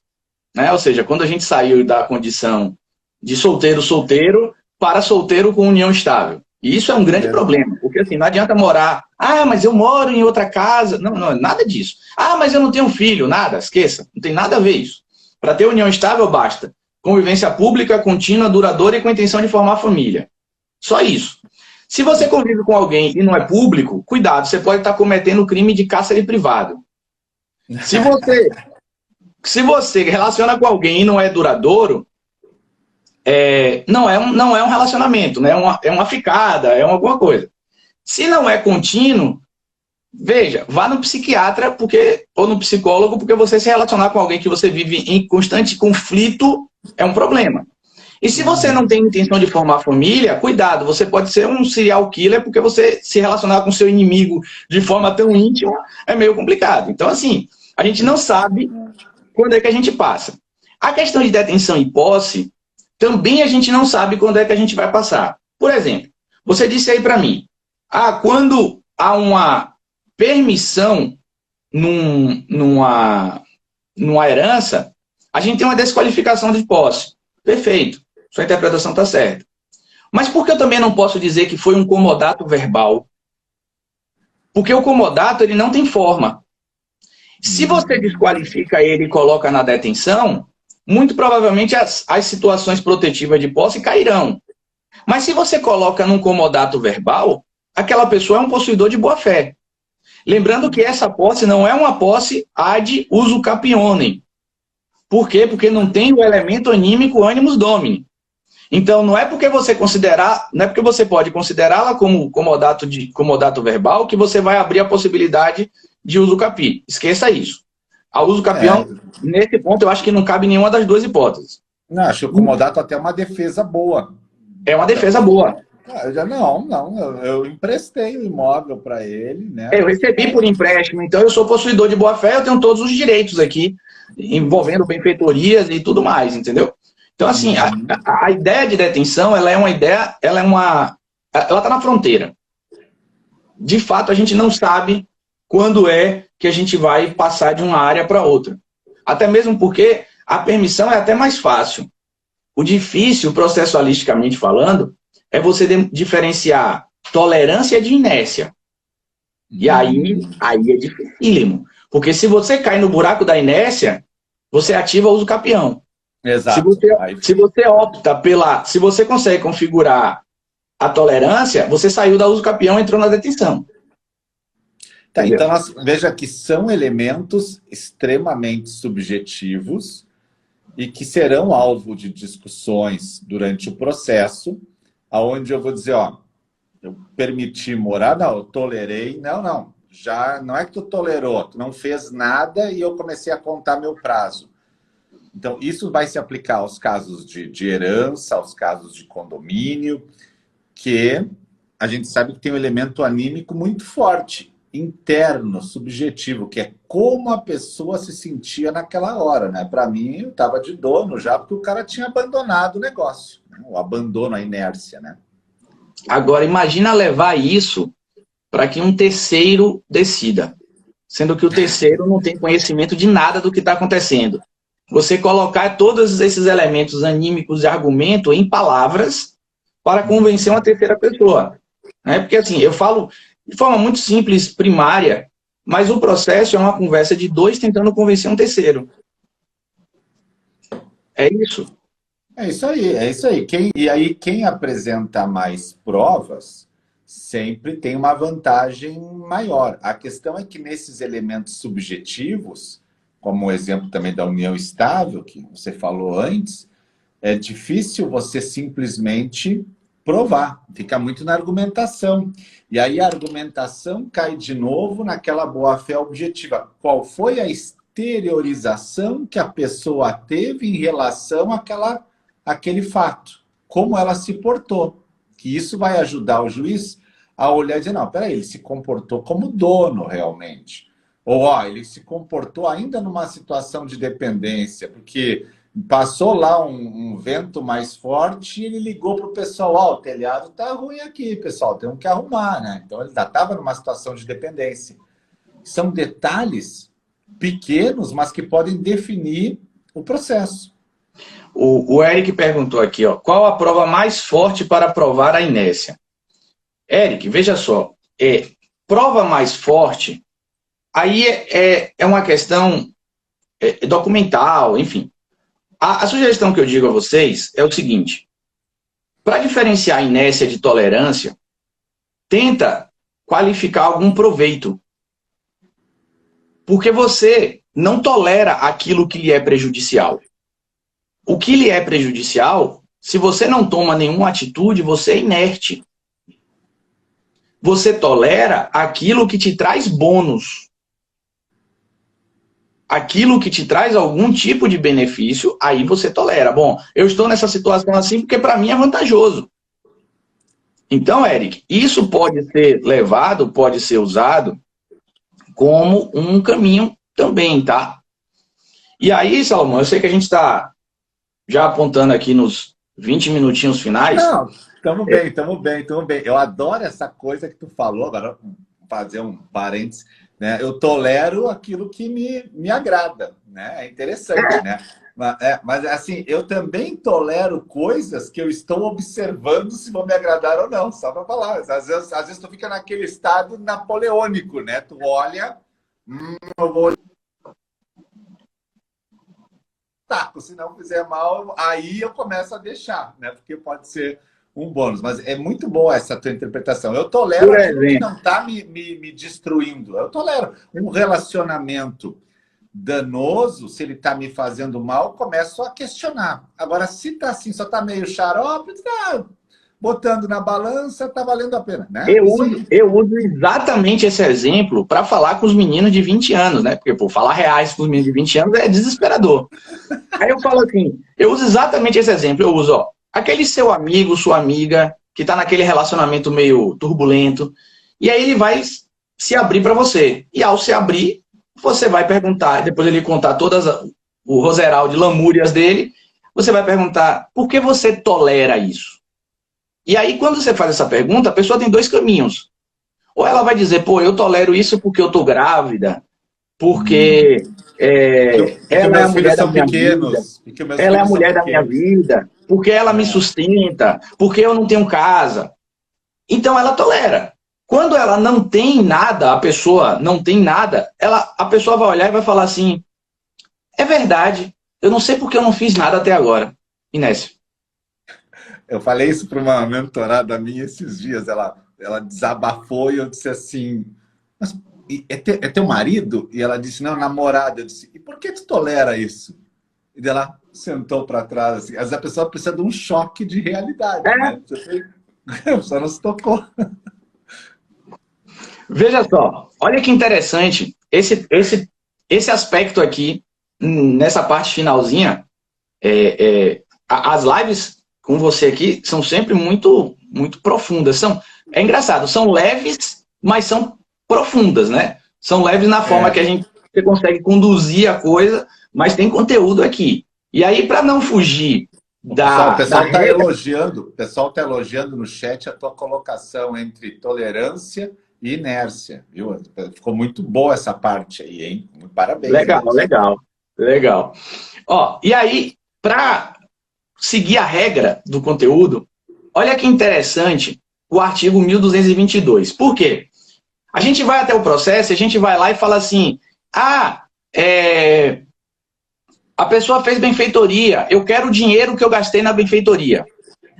Speaker 2: Né? Ou seja, quando a gente saiu da condição de solteiro para solteiro com união estável. E isso é um grande problema, porque assim, não adianta morar, mas eu moro em outra casa, não, nada disso. Mas eu não tenho filho, nada, esqueça, não tem nada a ver isso. Para ter união estável basta convivência pública, contínua, duradoura e com a intenção de formar família. Só isso. Se você convive com alguém e não é público, cuidado, você pode estar cometendo o crime de cárcere privado. Se você relaciona com alguém e não é duradouro, não é um relacionamento, né? É uma ficada, é alguma coisa. Se não é contínuo, veja, vá no psiquiatra ou no psicólogo, porque você se relacionar com alguém que você vive em constante conflito é um problema. E se você não tem intenção de formar família, cuidado, você pode ser um serial killer, porque você se relacionar com seu inimigo de forma tão íntima é meio complicado. Então, assim, a gente não sabe quando é que a gente passa. A questão de detenção e posse, também a gente não sabe quando é que a gente vai passar. Por exemplo, você disse aí para mim, quando há uma permissão numa herança, a gente tem uma desqualificação de posse. Perfeito, sua interpretação está certa. Mas por que eu também não posso dizer que foi um comodato verbal? Porque o comodato ele não tem forma. Se você desqualifica ele e coloca na detenção, muito provavelmente as situações protetivas de posse cairão. Mas se você coloca num comodato verbal, aquela pessoa é um possuidor de boa-fé. Lembrando que essa posse não é uma posse ad uso capionem. Por quê? Porque não tem o elemento anímico animus domini. Então, não é porque você pode considerá-la como comodato verbal que você vai abrir a possibilidade de uso capi. Esqueça isso. A uso capião, nesse ponto, eu acho que não cabe nenhuma das duas hipóteses.
Speaker 3: Não, acho que o comodato até é uma defesa boa.
Speaker 2: É uma defesa boa.
Speaker 3: Eu emprestei o imóvel para ele, né?
Speaker 2: Eu recebi por empréstimo, então eu sou possuidor de boa-fé, eu tenho todos os direitos aqui, envolvendo benfeitorias e tudo mais, entendeu? Então, assim, a ideia de detenção, ela está na fronteira. De fato, a gente não sabe quando é que a gente vai passar de uma área para outra. Até mesmo porque a permissão é até mais fácil. O difícil, processualisticamente falando, é você diferenciar tolerância de inércia. E aí é dificílimo. Porque se você cai no buraco da inércia, você ativa o uso capião.
Speaker 3: Exato.
Speaker 2: Se você consegue configurar a tolerância, você saiu da uso capião e entrou na detenção.
Speaker 3: Tá, então, veja que são elementos extremamente subjetivos e que serão alvo de discussões durante o processo, aonde eu vou dizer, ó, eu permiti morar, não, eu tolerei, não, já não é que tu tolerou, tu não fez nada e eu comecei a contar meu prazo. Então, isso vai se aplicar aos casos de herança, aos casos de condomínio, que a gente sabe que tem um elemento anímico muito forte, interno, subjetivo, que é como a pessoa se sentia naquela hora, né? Para mim, eu estava de dono já, porque o cara tinha abandonado o negócio, né? O abandono, a inércia, né?
Speaker 2: Agora, imagina levar isso para que um terceiro decida, sendo que o terceiro não tem conhecimento de nada do que está acontecendo. Você colocar todos esses elementos anímicos de argumento em palavras para convencer uma terceira pessoa. Né? Porque, assim, eu falo de forma muito simples, primária, mas o processo é uma conversa de dois tentando convencer um terceiro. É isso.
Speaker 3: É isso aí. E aí, quem apresenta mais provas sempre tem uma vantagem maior. A questão é que nesses elementos subjetivos, como o exemplo também da união estável, que você falou antes, é difícil você simplesmente provar, fica muito na argumentação. E aí a argumentação cai de novo naquela boa-fé objetiva. Qual foi a exteriorização que a pessoa teve em relação àquele fato? Como ela se portou? Que isso vai ajudar o juiz a olhar e dizer, não, peraí, ele se comportou como dono realmente. Ou, ó, ele se comportou ainda numa situação de dependência, porque passou lá um vento mais forte e ele ligou para o pessoal, ó, o telhado tá ruim aqui, pessoal, temos que arrumar, né? Então ele já estava numa situação de dependência. São detalhes pequenos, mas que podem definir o processo.
Speaker 2: O Eric perguntou aqui, ó, qual a prova mais forte para provar a inércia? Eric, veja só, prova mais forte, aí é uma questão documental, enfim. A sugestão que eu digo a vocês é o seguinte, para diferenciar a inércia de tolerância, tenta qualificar algum proveito. Porque você não tolera aquilo que lhe é prejudicial. O que lhe é prejudicial, se você não toma nenhuma atitude, você é inerte. Você tolera aquilo que te traz bônus. Aquilo que te traz algum tipo de benefício, aí você tolera. Bom, eu estou nessa situação assim porque para mim é vantajoso. Então, Eric, isso pode ser levado, pode ser usado como um caminho também, tá? E aí, Salomão, eu sei que a gente está já apontando aqui nos 20 minutinhos finais.
Speaker 3: Não, estamos bem. Eu adoro essa coisa que tu falou, agora vou fazer um parênteses, né? Eu tolero aquilo que me agrada, né? É interessante, né? Mas assim, eu também tolero coisas que eu estou observando se vão me agradar ou não, só para falar. Às vezes tu fica naquele estado napoleônico, né? Tu olha, eu vou taco, se não fizer mal, aí eu começo a deixar, né? Porque pode ser um bônus. Mas é muito boa essa tua interpretação. Eu tolero aquilo que não está me destruindo. Eu tolero um relacionamento danoso, se ele está me fazendo mal, começo a questionar. Agora, se está assim, só está meio xarope, tá botando na balança, está valendo a pena, né?
Speaker 2: Eu uso exatamente esse exemplo para falar com os meninos de 20 anos, né? Porque, pô, falar reais com os meninos de 20 anos é desesperador. Aí eu falo assim, eu uso exatamente esse exemplo, eu uso, ó, aquele seu amigo, sua amiga, que está naquele relacionamento meio turbulento, e aí ele vai se abrir para você. E ao se abrir, você vai perguntar, depois ele contar todas o roseral de lamúrias dele, você vai perguntar, por que você tolera isso? E aí, quando você faz essa pergunta, a pessoa tem dois caminhos. Ou ela vai dizer, pô, eu tolero isso porque eu tô grávida, porque ela é a mulher da minha vida, ela é a mulher da minha vida, porque ela me sustenta, porque eu não tenho casa. Então ela tolera. Quando ela não tem nada, a pessoa não tem nada, a pessoa vai olhar e vai falar assim, é verdade, eu não sei porque eu não fiz nada até agora. Inécio.
Speaker 3: Eu falei isso para uma mentorada minha esses dias, ela desabafou e eu disse assim, mas é teu marido? E ela disse, não, namorada. Eu disse, e por que tu tolera isso? E ela sentou para trás, assim, às vezes a pessoa precisa de um choque de realidade, né? Só não se tocou.
Speaker 2: Veja só, olha que interessante, esse aspecto aqui, nessa parte finalzinha, as lives com você aqui são sempre muito, muito profundas. É engraçado, são leves, mas são profundas, né? São leves na forma que você consegue conduzir a coisa, mas tem conteúdo aqui. E aí, para não fugir
Speaker 3: o pessoal está elogiando no chat a tua colocação entre tolerância e inércia, viu? Ficou muito boa essa parte aí, hein? Parabéns.
Speaker 2: Legal. Ó, e aí, para seguir a regra do conteúdo, olha que interessante o artigo 1222. Por quê? A gente vai até o processo, a gente vai lá e fala assim, a pessoa fez benfeitoria, eu quero o dinheiro que eu gastei na benfeitoria.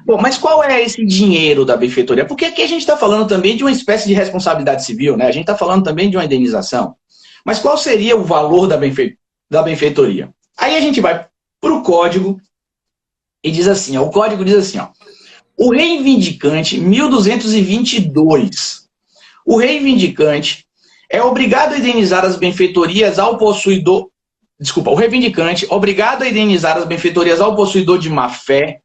Speaker 2: Bom, mas qual é esse dinheiro da benfeitoria? Porque aqui a gente está falando também de uma espécie de responsabilidade civil, né? A gente está falando também de uma indenização. Mas qual seria o valor da benfeitoria? Aí a gente vai para o código e diz assim, ó, o código diz assim, ó, o reivindicante 1222, o reivindicante é obrigado a indenizar as benfeitorias ao possuidor, o reivindicante, obrigado a indenizar as benfeitorias ao possuidor de má-fé,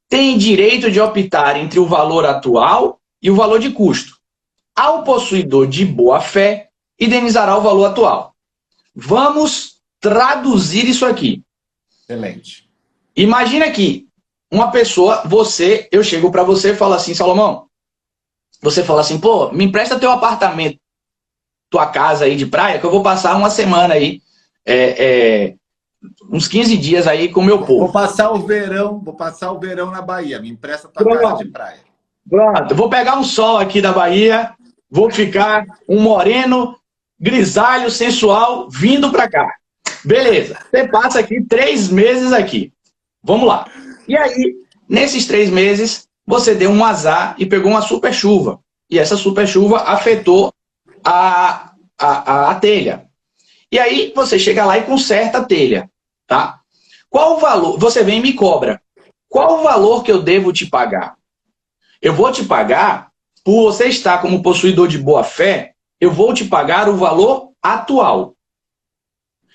Speaker 2: tem direito de optar entre o valor atual e o valor de custo. Ao possuidor de boa-fé, indenizará o valor atual. Vamos traduzir isso aqui.
Speaker 3: Excelente.
Speaker 2: Imagina que uma pessoa, eu chego para você e falo assim, Salomão, você fala assim, pô, me empresta teu apartamento, tua casa aí de praia, que eu vou passar uma semana aí, uns 15 dias aí com o meu povo.
Speaker 3: Vou passar o verão na Bahia, me empresta tua casa de praia.
Speaker 2: Pronto, vou pegar um sol aqui da Bahia, vou ficar um moreno, grisalho, sensual, vindo para cá. Beleza, você passa aqui 3 meses aqui. Vamos lá. E aí, nesses 3 meses, você deu um azar e pegou uma super chuva. E essa super chuva afetou a telha. E aí, você chega lá e conserta a telha. Tá? Qual o valor? Você vem e me cobra. Qual o valor que eu devo te pagar? Eu vou te pagar, por você estar como possuidor de boa-fé, eu vou te pagar o valor atual.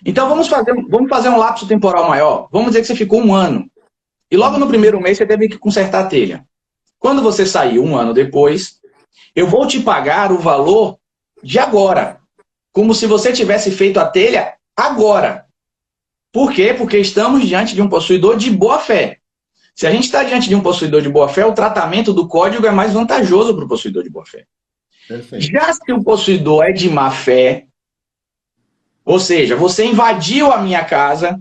Speaker 2: Então, vamos fazer um lapso temporal maior. Vamos dizer que você ficou 1 ano. E logo no primeiro mês, você teve que consertar a telha. Quando você sair 1 ano depois, eu vou te pagar o valor de agora. Como se você tivesse feito a telha agora. Por quê? Porque estamos diante de um possuidor de boa-fé. Se a gente está diante de um possuidor de boa-fé, o tratamento do código é mais vantajoso para o possuidor de boa-fé. Já se o possuidor é de má-fé, ou seja, você invadiu a minha casa,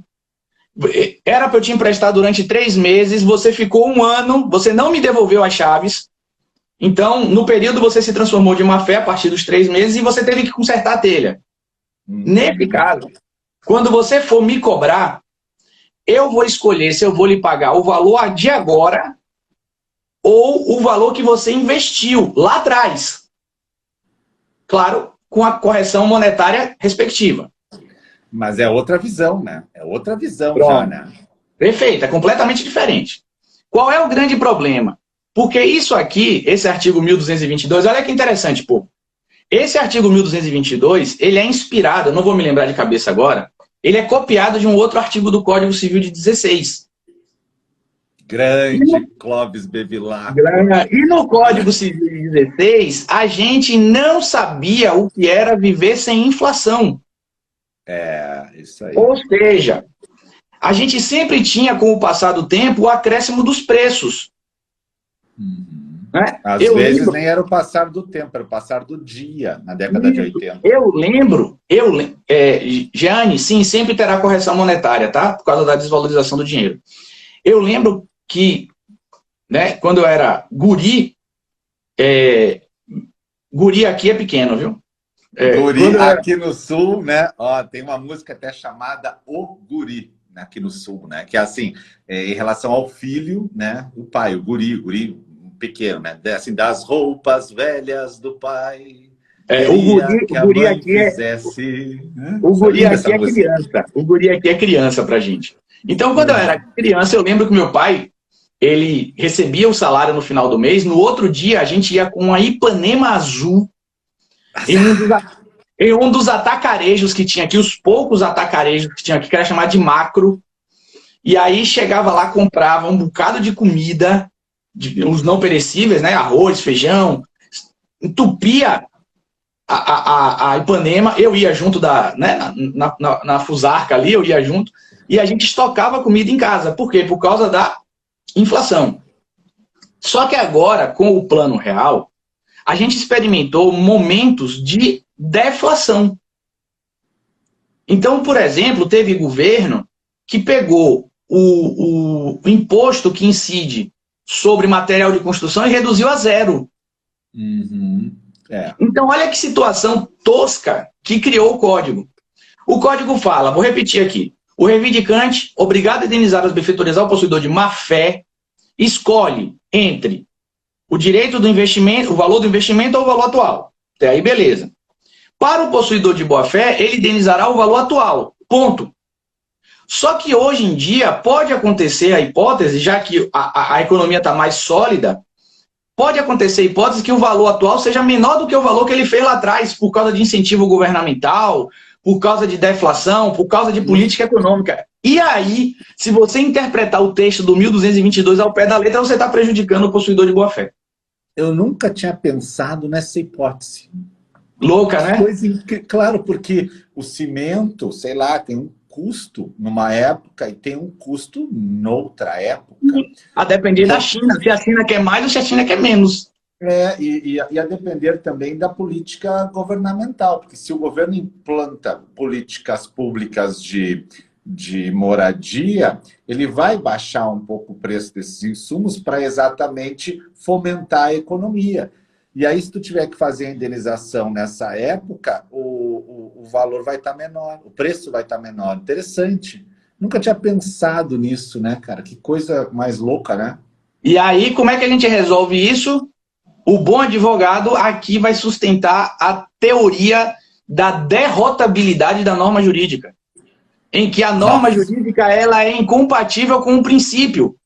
Speaker 2: era para eu te emprestar durante 3 meses, você ficou 1 ano, você não me devolveu as chaves, então, no período, você se transformou de má-fé a partir dos 3 meses e você teve que consertar a telha. Nesse caso, quando você for me cobrar, eu vou escolher se eu vou lhe pagar o valor de agora ou o valor que você investiu lá atrás. Claro, com a correção monetária respectiva.
Speaker 3: Mas é outra visão, né? É outra visão
Speaker 2: Pronto.
Speaker 3: já, né?
Speaker 2: Perfeito, é completamente diferente. Qual é o grande problema? Porque isso aqui, esse artigo 1222, olha que interessante, pô. Esse artigo 1222, ele é inspirado, eu não vou me lembrar de cabeça agora, ele é copiado de um outro artigo do Código Civil de 16.
Speaker 3: Grande Clóvis Bevilacqua.
Speaker 2: E no Código Civil de 16, a gente não sabia o que era viver sem inflação.
Speaker 3: É, isso aí.
Speaker 2: Ou seja, a gente sempre tinha, com o passar do tempo, o acréscimo dos preços. Né?
Speaker 3: Às vezes nem era o passar do tempo, era o passar do dia, na década de 80.
Speaker 2: Eu lembro, Jeane, sim, sempre terá correção monetária, tá? Por causa da desvalorização do dinheiro. Eu lembro que, né, quando eu era guri, guri aqui é pequeno, viu?
Speaker 3: Guri, aqui no Sul, né? Ó, tem uma música até chamada O Guri, né, aqui no Sul, né? Que é assim, em relação ao filho, né? O pai, o guri pequeno, né? Assim, das roupas velhas do pai.
Speaker 2: O guri aqui é criança. O guri aqui é criança pra gente. Então, quando eu era criança, eu lembro que meu pai, ele recebia o salário no final do mês, no outro dia a gente ia com uma Ipanema azul em um dos atacarejos que tinha aqui, os poucos atacarejos que tinha aqui, que era chamado de macro, e aí chegava lá, comprava um bocado de comida, uns não perecíveis, né, arroz, feijão, entupia a Ipanema, eu ia junto na Fusarca ali, eu ia junto, e a gente estocava comida em casa. Por quê? Por causa da inflação. Só que agora, com o Plano Real, a gente experimentou momentos de deflação. Então, por exemplo, teve governo que pegou o imposto que incide sobre material de construção e reduziu a zero. Então, olha que situação tosca que criou o código. O código fala, vou repetir aqui, o reivindicante, obrigado a indenizar as benfeitorias ao possuidor de má-fé, escolhe entre o direito do investimento, o valor do investimento ou o valor atual. Até aí, beleza. Para o possuidor de boa-fé, ele indenizará o valor atual. Ponto. Só que hoje em dia pode acontecer a hipótese, já que a economia está mais sólida, pode acontecer a hipótese que o valor atual seja menor do que o valor que ele fez lá atrás, por causa de incentivo governamental, por causa de deflação, por causa de política econômica. E aí, se você interpretar o texto do 1222 ao pé da letra, você está prejudicando o possuidor de boa-fé.
Speaker 3: Eu nunca tinha pensado nessa hipótese.
Speaker 2: Louca, né?
Speaker 3: Claro, porque o cimento, sei lá, tem um custo numa época e tem um custo noutra época.
Speaker 2: A depender da China. Se a China quer mais ou se a China quer menos.
Speaker 3: E a depender também da política governamental, porque se o governo implanta políticas públicas de moradia, ele vai baixar um pouco o preço desses insumos para exatamente fomentar a economia. E aí, se tu tiver que fazer a indenização nessa época, o valor vai estar menor, o preço vai estar menor. Interessante. Nunca tinha pensado nisso, né, cara? Que coisa mais louca, né?
Speaker 2: E aí, como é que a gente resolve isso? O bom advogado aqui vai sustentar a teoria da derrotabilidade da norma jurídica, em que a norma jurídica ela é incompatível com o princípio.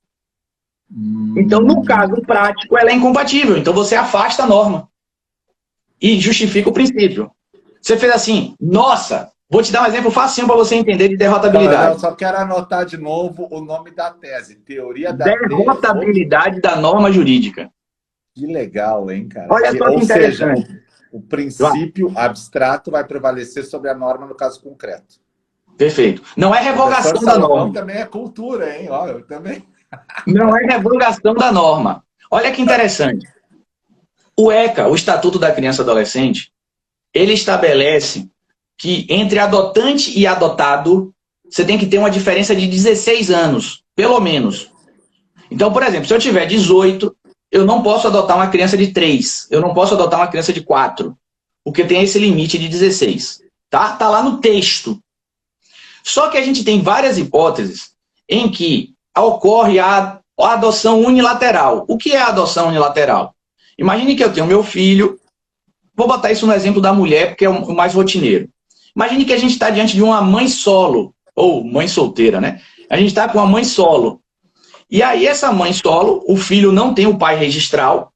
Speaker 2: Então, no caso prático, ela é incompatível. Então, você afasta a norma e justifica o princípio. Você fez assim, nossa, vou te dar um exemplo facinho para você entender de derrotabilidade.
Speaker 3: Eu só quero anotar de novo o nome da tese. Teoria da
Speaker 2: derrotabilidade da norma jurídica.
Speaker 3: Que legal, hein, cara?
Speaker 2: Olha só que interessante.
Speaker 3: Seja, o princípio abstrato vai prevalecer sobre a norma no caso concreto.
Speaker 2: Perfeito. Não é revogação da norma.
Speaker 3: Também é cultura, hein? Olha, eu também.
Speaker 2: Não é revogação da norma. Olha que interessante. O ECA, o Estatuto da Criança e Adolescente, ele estabelece que entre adotante e adotado, você tem que ter uma diferença de 16 anos, pelo menos. Então, por exemplo, se eu tiver 18, eu não posso adotar uma criança de 3, eu não posso adotar uma criança de 4, porque tem esse limite de 16. Tá? Tá lá no texto. Só que a gente tem várias hipóteses em que ocorre a adoção unilateral. O que é a adoção unilateral? Imagine que eu tenho meu filho, vou botar isso no exemplo da mulher, porque é o mais rotineiro. Imagine que a gente está diante de uma mãe solo, ou mãe solteira, né? A gente está com uma mãe solo. E aí essa mãe solo, o filho não tem o pai registral,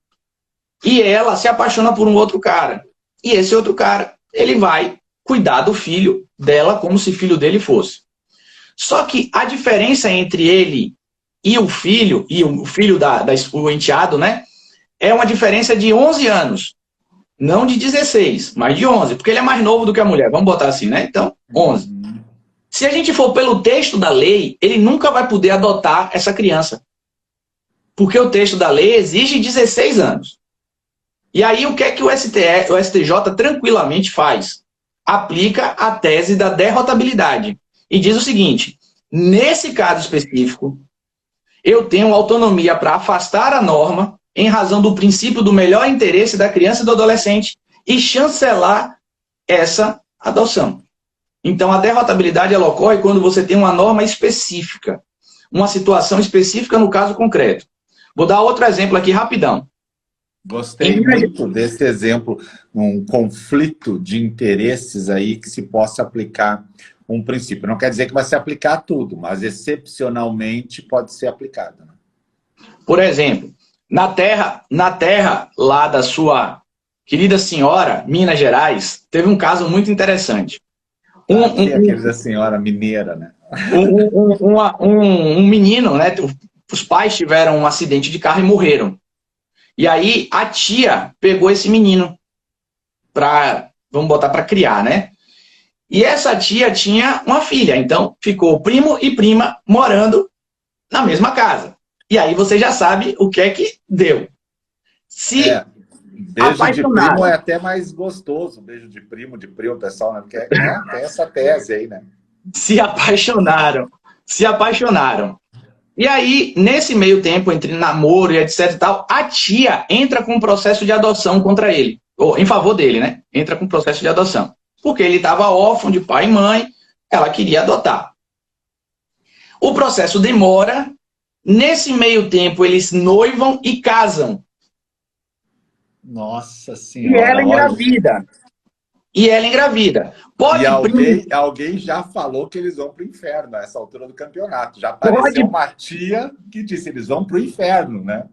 Speaker 2: e ela se apaixona por um outro cara. E esse outro cara, ele vai cuidar do filho dela como se filho dele fosse. Só que a diferença entre ele e o filho o enteado, né? É uma diferença de 11 anos. Não de 16, mas de 11. Porque ele é mais novo do que a mulher. Vamos botar assim, né? Então, 11. Se a gente for pelo texto da lei, ele nunca vai poder adotar essa criança. Porque o texto da lei exige 16 anos. E aí, o que é que o STJ tranquilamente faz? Aplica a tese da derrotabilidade. E diz o seguinte, nesse caso específico, eu tenho autonomia para afastar a norma em razão do princípio do melhor interesse da criança e do adolescente e chancelar essa adoção. Então, a derrotabilidade ela ocorre quando você tem uma norma específica, uma situação específica no caso concreto. Vou dar outro exemplo aqui rapidão.
Speaker 3: Gostei muito desse exemplo, um conflito de interesses aí que se possa aplicar um princípio. Não quer dizer que vai se aplicar a tudo, mas excepcionalmente pode ser aplicado. Né?
Speaker 2: Por exemplo, na terra lá da sua querida senhora, Minas Gerais, teve um caso muito interessante.
Speaker 3: Querida senhora mineira, né?
Speaker 2: Um menino, né? Os pais tiveram um acidente de carro e morreram. E aí a tia pegou esse menino vamos botar para criar, né? E essa tia tinha uma filha, então ficou primo e prima morando na mesma casa. E aí você já sabe o que é que deu.
Speaker 3: Beijo de primo é até mais gostoso, beijo de primo, pessoal, né? Porque tem essa tese aí, né?
Speaker 2: Se apaixonaram. E aí, nesse meio tempo, entre namoro e etc e tal, a tia entra com um processo de adoção contra ele. Ou em favor dele, né? Entra com um processo de adoção. Porque ele estava órfão de pai e mãe, ela queria adotar. O processo demora, nesse meio tempo eles noivam e casam.
Speaker 3: Nossa Senhora.
Speaker 2: E ela engravida.
Speaker 3: Alguém já falou que eles vão para o inferno a essa altura do campeonato. Já apareceu uma tia que disse eles vão para o inferno, né?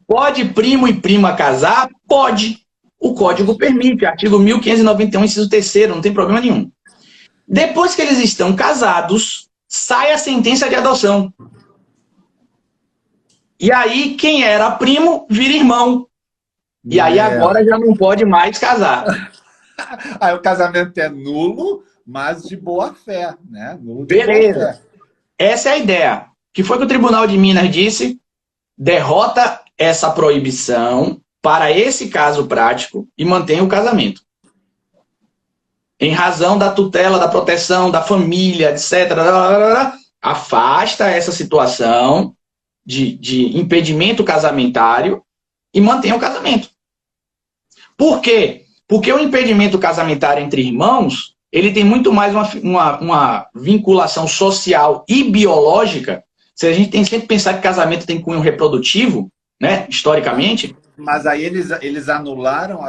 Speaker 2: Pode primo e prima casar? Pode. O código permite, artigo 1591, inciso 3º, não tem problema nenhum. Depois que eles estão casados, sai a sentença de adoção. E aí, quem era primo, vira irmão. E aí, agora já não pode mais casar.
Speaker 3: Aí o casamento é nulo, mas de boa fé, né?
Speaker 2: Beleza. Boa fé. Essa é a ideia. O que foi que o Tribunal de Minas disse? Derrota essa proibição para esse caso prático e mantém o casamento. Em razão da tutela, da proteção, da família, etc. Afasta essa situação de impedimento casamentário e mantém o casamento. Por quê? Porque o impedimento casamentário entre irmãos, ele tem muito mais uma vinculação social e biológica. Se a gente tem sempre que pensar que casamento tem cunho reprodutivo, né, historicamente.
Speaker 3: Mas aí eles anularam a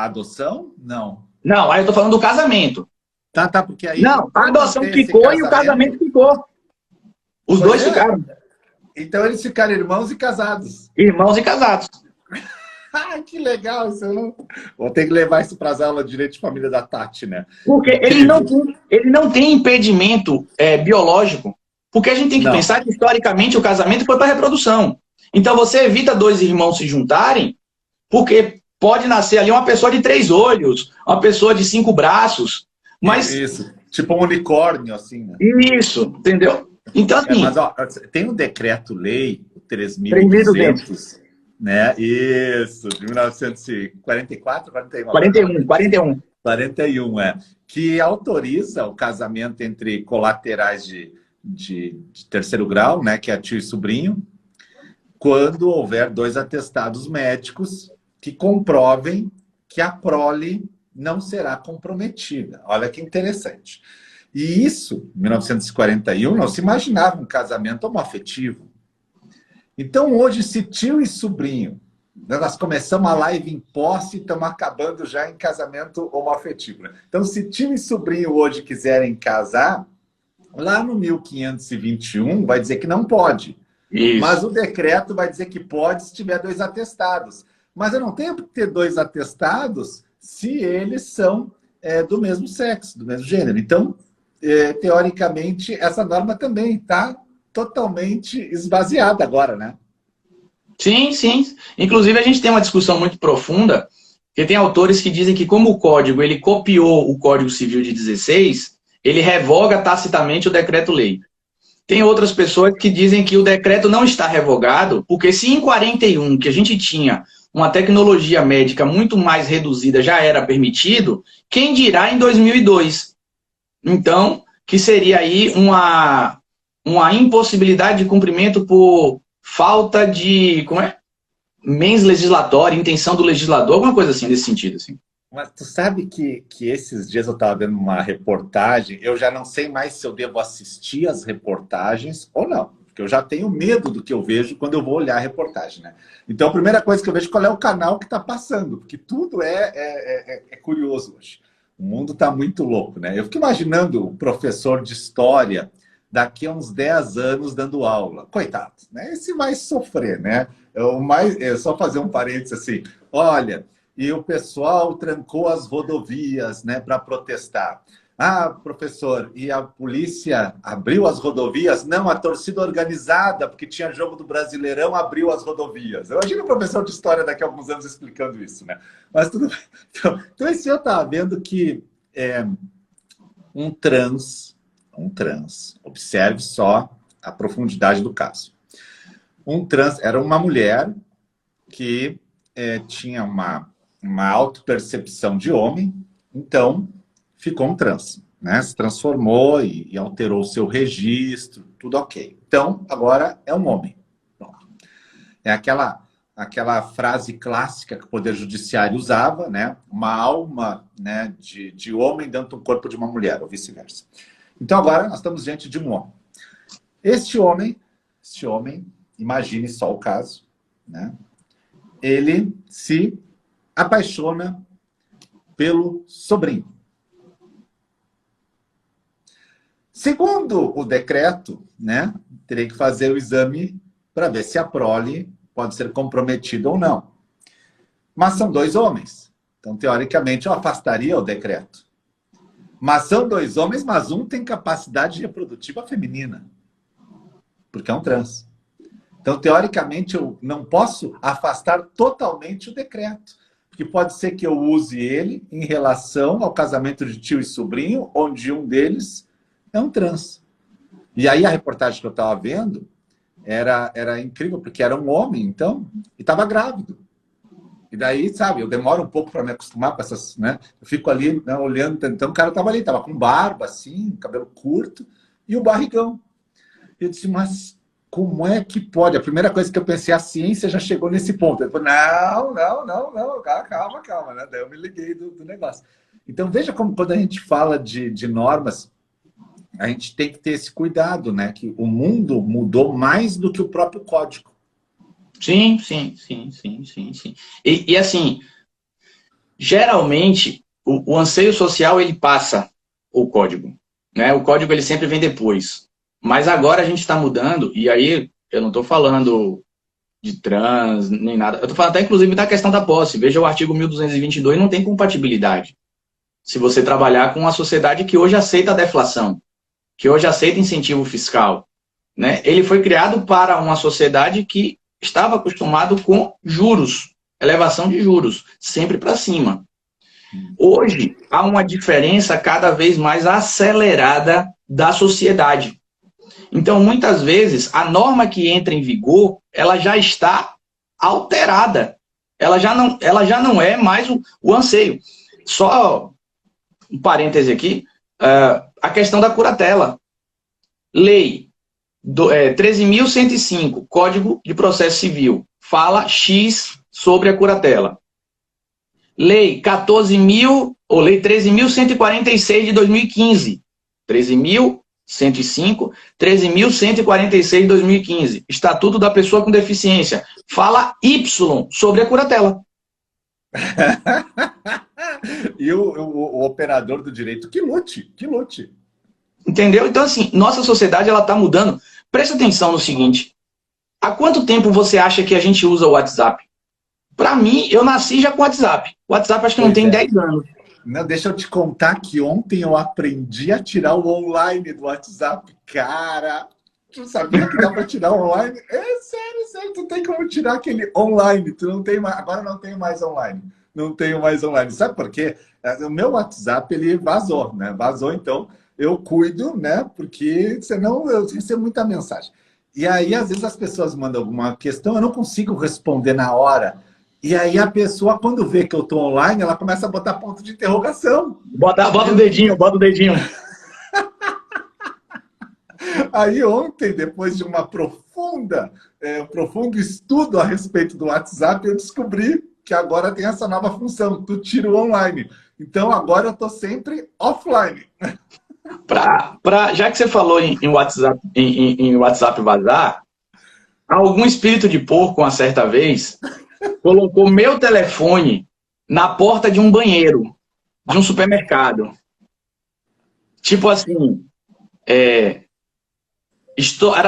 Speaker 3: adoção? Não.
Speaker 2: Não, aí eu tô falando do casamento.
Speaker 3: Tá, porque aí...
Speaker 2: Não, a adoção ficou e o casamento ficou. Os dois ficaram.
Speaker 3: Então eles ficaram irmãos e casados.
Speaker 2: Irmãos e casados.
Speaker 3: Ah, que legal, isso eu não... Vou ter que levar isso para as aulas de direito de família da Tati, né?
Speaker 2: Porque ele não tem impedimento biológico. Porque a gente tem que pensar que, historicamente, o casamento foi para a reprodução. Então, você evita dois irmãos se juntarem, porque pode nascer ali uma pessoa de 3 olhos, uma pessoa de 5 braços. Mas...
Speaker 3: Isso, tipo um unicórnio, assim, né?
Speaker 2: Isso, entendeu? Então, assim...
Speaker 3: mas, ó, tem um decreto-lei, 3.200... Né? Isso, de 1944, 41, que autoriza o casamento entre colaterais de terceiro grau, né? Que é tio e sobrinho, quando houver 2 atestados médicos que comprovem que a prole não será comprometida. Olha que interessante. E isso, em 1941, não se imaginava um casamento homoafetivo. Então, hoje, se tio e sobrinho Nós começamos a live em posse e estamos acabando já em casamento homoafetivo. Né? Então, se tio e sobrinho hoje quiserem casar, lá no 1521 vai dizer que não pode. Isso. Mas o decreto vai dizer que pode se tiver 2 atestados. Mas eu não tenho que ter 2 atestados se eles são do mesmo sexo, do mesmo gênero. Então, teoricamente, essa norma também está totalmente esvaziada agora, né?
Speaker 2: Sim, sim. Inclusive, a gente tem uma discussão muito profunda, porque tem autores que dizem que como o código ele copiou o Código Civil de 16, ele revoga tacitamente o decreto-lei. Tem outras pessoas que dizem que o decreto não está revogado, porque se em 41, que a gente tinha uma tecnologia médica muito mais reduzida, já era permitido, quem dirá em 2002? Então, que seria aí uma impossibilidade de cumprimento por falta de, mens legislatória, intenção do legislador, alguma coisa assim, nesse sentido. Assim.
Speaker 3: Mas tu sabe que esses dias eu estava vendo uma reportagem, eu já não sei mais se eu devo assistir as reportagens ou não, porque eu já tenho medo do que eu vejo quando eu vou olhar a reportagem, né? Então, a primeira coisa que eu vejo é qual é o canal que está passando, porque tudo é curioso hoje. O mundo está muito louco, né? Eu fico imaginando o professor de história daqui a uns 10 anos dando aula. Coitado, né? Esse vai sofrer, né? Só fazer um parênteses assim. Olha, e o pessoal trancou as rodovias, né, para protestar. Ah, professor, e a polícia abriu as rodovias? Não, a torcida organizada, porque tinha jogo do Brasileirão, abriu as rodovias. Eu imagino o professor de história daqui a alguns anos explicando isso, né? Mas tudo bem. Então esse eu estava vendo que um trans, observe só a profundidade do caso. Um trans era uma mulher que tinha uma autopercepção de homem, então ficou um trans, né? Se transformou e alterou o seu registro, tudo ok. Então, agora é um homem. Pronto. É aquela frase clássica que o Poder Judiciário usava, né? Uma alma, né, de homem dentro do corpo de uma mulher, ou vice-versa. Então, agora nós estamos diante de um homem. Este homem, imagine só o caso, né? Ele se apaixona pelo sobrinho. Segundo o decreto, né, teria que fazer o exame para ver se a prole pode ser comprometida ou não. Mas são 2 homens. Então, teoricamente, eu afastaria o decreto. Mas são 2 homens, mas um tem capacidade reprodutiva feminina. Porque é um trans. Então, teoricamente, eu não posso afastar totalmente o decreto. Porque pode ser que eu use ele em relação ao casamento de tio e sobrinho, onde um deles é um trans. E aí a reportagem que eu estava vendo era incrível, porque era um homem, então, e estava grávido. E daí, sabe, eu demoro um pouco para me acostumar com essas, né? Eu fico ali, né, olhando, então o cara estava ali, estava com barba, assim, cabelo curto, e o barrigão. Eu disse, mas como é que pode? A primeira coisa que eu pensei, a ciência já chegou nesse ponto. Eu falei, não, calma, né? Daí eu me liguei do negócio. Então, veja como quando a gente fala de normas, a gente tem que ter esse cuidado, né? Que o mundo mudou mais do que o próprio código.
Speaker 2: Sim. E assim, geralmente, o anseio social, ele passa o código, né? O código, ele sempre vem depois. Mas agora a gente está mudando, e aí eu não estou falando de trans, nem nada. Eu estou falando até, inclusive, da questão da posse. Veja o artigo 1222, não tem compatibilidade. Se você trabalhar com uma sociedade que hoje aceita a deflação, que hoje aceita incentivo fiscal, né? Ele foi criado para uma sociedade que estava acostumado com juros, elevação de juros, sempre para cima. Hoje, há uma diferença cada vez mais acelerada da sociedade. Então, muitas vezes, a norma que entra em vigor, ela já está alterada. Ela já não é mais o anseio. Só um parêntese aqui, a questão da curatela. Lei 13.105, Código de Processo Civil, fala X sobre a curatela. Lei 13.146 de 2015. 13.105, 13.146 de 2015. Estatuto da Pessoa com Deficiência. fala Y sobre a curatela.
Speaker 3: E o operador do direito, que lute, que lute.
Speaker 2: Entendeu? Então, assim, nossa sociedade, ela tá mudando. Presta atenção no seguinte. Há quanto tempo você acha que a gente usa o WhatsApp? Para mim, eu nasci já com o WhatsApp. O WhatsApp acho que não tem 10 anos.
Speaker 3: Não, deixa eu te contar que ontem eu aprendi a tirar o online do WhatsApp. Cara, tu sabia que dá para tirar o online? É sério, tu tem como tirar aquele online. Tu não tem mais, agora não tenho mais online. Não tenho mais online. Sabe por quê? O meu WhatsApp, ele vazou, né? Vazou, então eu cuido, né? Porque senão eu recebo muita mensagem. E aí, às vezes, as pessoas mandam alguma questão, eu não consigo responder na hora. E aí a pessoa, quando vê que eu estou online, ela começa a botar ponto de interrogação.
Speaker 2: Bota o dedinho, bota o dedinho.
Speaker 3: Aí ontem, depois de um profundo estudo a respeito do WhatsApp, eu descobri que agora tem essa nova função, tu tira o online. Então agora eu estou sempre offline.
Speaker 2: Já que você falou em WhatsApp, em WhatsApp vazar, algum espírito de porco, uma certa vez, colocou meu telefone na porta de um banheiro, de um supermercado. Tipo assim, era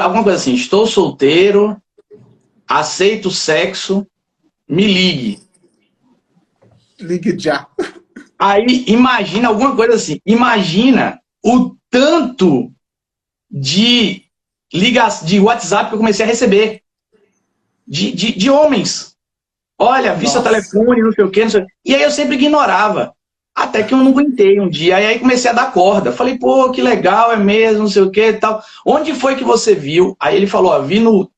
Speaker 2: alguma coisa assim, estou solteiro, aceito sexo, me ligue.
Speaker 3: Ligue já.
Speaker 2: Aí, imagina alguma coisa assim, imagina o tanto de WhatsApp que eu comecei a receber de homens. Olha, vi seu telefone, não sei o quê, não sei. E aí eu sempre ignorava. Até que eu não aguentei um dia. Aí comecei a dar corda. Falei, pô, que legal, é mesmo, não sei o quê e tal. Onde foi que você viu? Aí ele falou, ó, vi no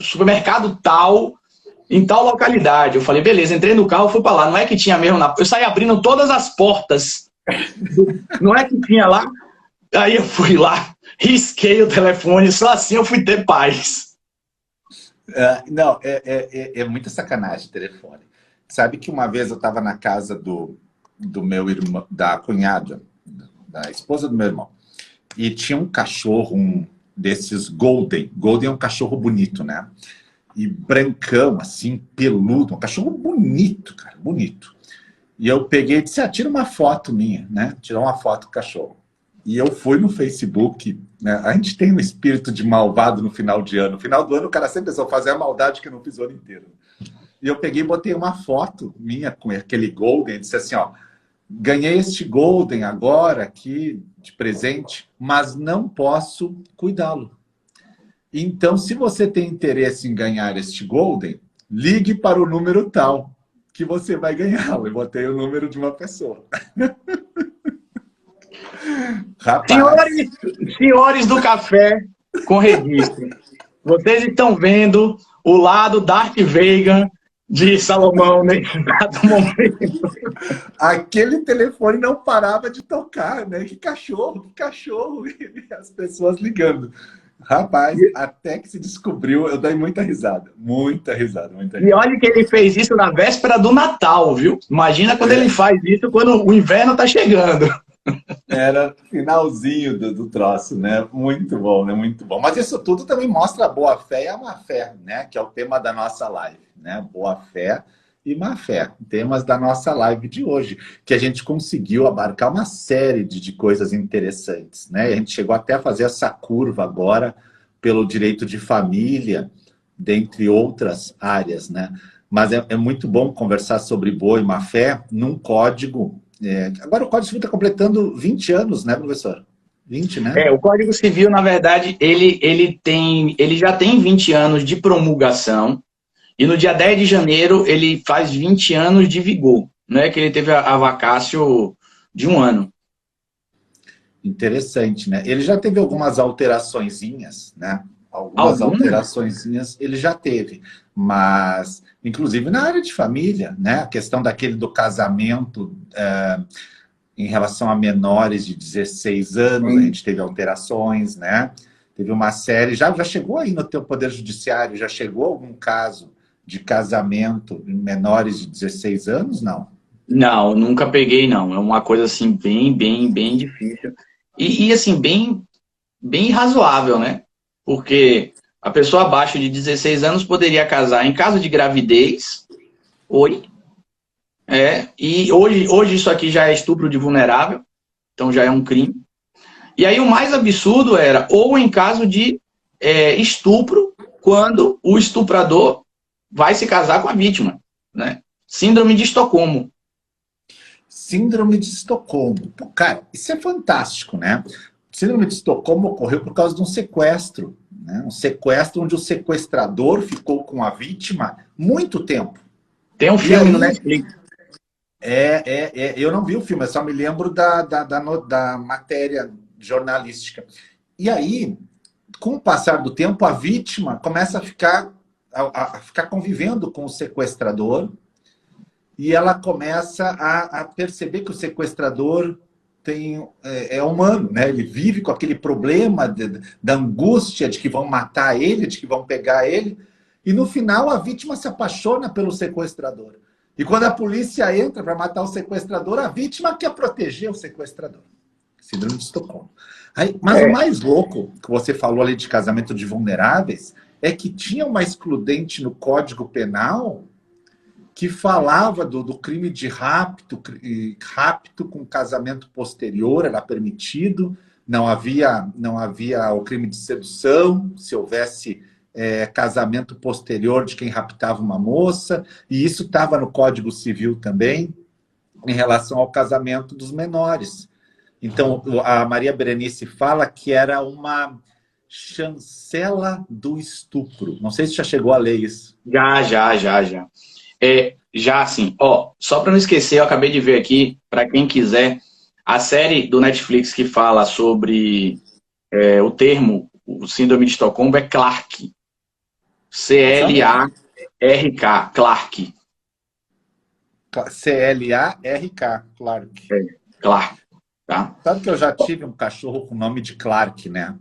Speaker 2: supermercado tal, em tal localidade. Eu falei, beleza, entrei no carro, fui pra lá. Não é que tinha mesmo eu saí abrindo todas as portas. Não é que tinha lá. Aí eu fui lá, risquei o telefone, só assim eu fui ter paz.
Speaker 3: Não, é muita sacanagem o telefone. Sabe que uma vez eu estava na casa do meu irmão, da cunhada, da esposa do meu irmão, e tinha um cachorro, desses Golden. Golden é um cachorro bonito, né? E brancão, assim, peludo, um cachorro bonito, cara, bonito. E eu peguei e disse, tira uma foto minha, né? Tirar uma foto do cachorro. E eu fui no Facebook, né? A gente tem um espírito de malvado no final de ano. No final do ano, o cara sempre pensou fazer a maldade que eu não fiz o ano inteiro. E eu peguei e botei uma foto minha com aquele Golden, e disse assim, ó, ganhei este Golden agora aqui de presente, mas não posso cuidá-lo. Então, se você tem interesse em ganhar este Golden, ligue para o número tal, que você vai ganhá-lo. Eu botei o número de uma pessoa.
Speaker 2: Rapaz. Senhores do café com registro, vocês estão vendo o lado Darth Vader de Salomão nesse dado momento.
Speaker 3: Aquele telefone não parava de tocar, né? Que cachorro, as pessoas ligando. Rapaz, até que se descobriu, eu dei muita risada. Muita risada.
Speaker 2: E olha que ele fez isso na véspera do Natal, viu? Imagina quando ele faz isso quando o inverno tá chegando.
Speaker 3: Era finalzinho do troço, né? Muito bom, né? Muito bom. Mas isso tudo também mostra a boa fé e a má fé, né? Que é o tema da nossa live, né? Boa fé e má fé. Temas da nossa live de hoje. Que a gente conseguiu abarcar uma série de coisas interessantes, né? E a gente chegou até a fazer essa curva agora pelo direito de família, dentre outras áreas, né? Mas é muito bom conversar sobre boa e má fé num código. Agora o Código Civil está completando 20 anos, né, professor? 20, né?
Speaker 2: O Código Civil, na verdade, ele já tem 20 anos de promulgação e no dia 10 de janeiro ele faz 20 anos de vigor, né? Que ele teve a vacácio de 1 ano.
Speaker 3: Interessante, né? Ele já teve algumas alteraçõezinhas, né? Algumas alteraçõezinhas ele já teve, mas inclusive na área de família, né? A questão do casamento em relação a menores de 16 anos, a gente teve alterações, né? Teve uma série, já chegou aí no teu Poder Judiciário, já chegou algum caso de casamento em menores de 16 anos, não?
Speaker 2: Não, nunca peguei, não. É uma coisa assim bem difícil. E assim, bem razoável, né? Porque A pessoa abaixo de 16 anos poderia casar em caso de gravidez. Oi. E hoje isso aqui já é estupro de vulnerável, então já é um crime. E aí o mais absurdo era, ou em caso de estupro, quando o estuprador vai se casar com a vítima, né? Síndrome de Estocolmo.
Speaker 3: Síndrome de Estocolmo. Pô, cara, isso é fantástico, né? Síndrome de Estocolmo ocorreu por causa de um sequestro, né? Um sequestro onde o sequestrador ficou com a vítima muito tempo.
Speaker 2: Tem um filme no Netflix.
Speaker 3: Eu não vi o filme, eu só me lembro da matéria jornalística. E aí, com o passar do tempo, a vítima começa a ficar convivendo com o sequestrador e ela começa a perceber que o sequestrador é humano, né? Ele vive com aquele problema da angústia de que vão matar ele, de que vão pegar ele, e no final a vítima se apaixona pelo sequestrador. E quando a polícia entra para matar o sequestrador, a vítima quer proteger o sequestrador. Síndrome de Estocolmo. Mas o mais louco, que você falou ali de casamento de vulneráveis, é que tinha uma excludente no Código Penal que falava do crime de rapto com casamento posterior, era permitido, não havia o crime de sedução, se houvesse casamento posterior de quem raptava uma moça, e isso estava no Código Civil também, em relação ao casamento dos menores. Então, a Maria Berenice fala que era uma chancela do estupro. Não sei se já chegou a ler isso.
Speaker 2: Já. Já, assim, só para não esquecer, eu acabei de ver aqui, para quem quiser, a série do Netflix que fala sobre o termo, o síndrome de Estocolmo, é Clark. C-L-A-R-K, Clark.
Speaker 3: C-L-A-R-K, Clark.
Speaker 2: Clark, tá?
Speaker 3: Sabe que eu já tive um cachorro com o nome de Clark, né?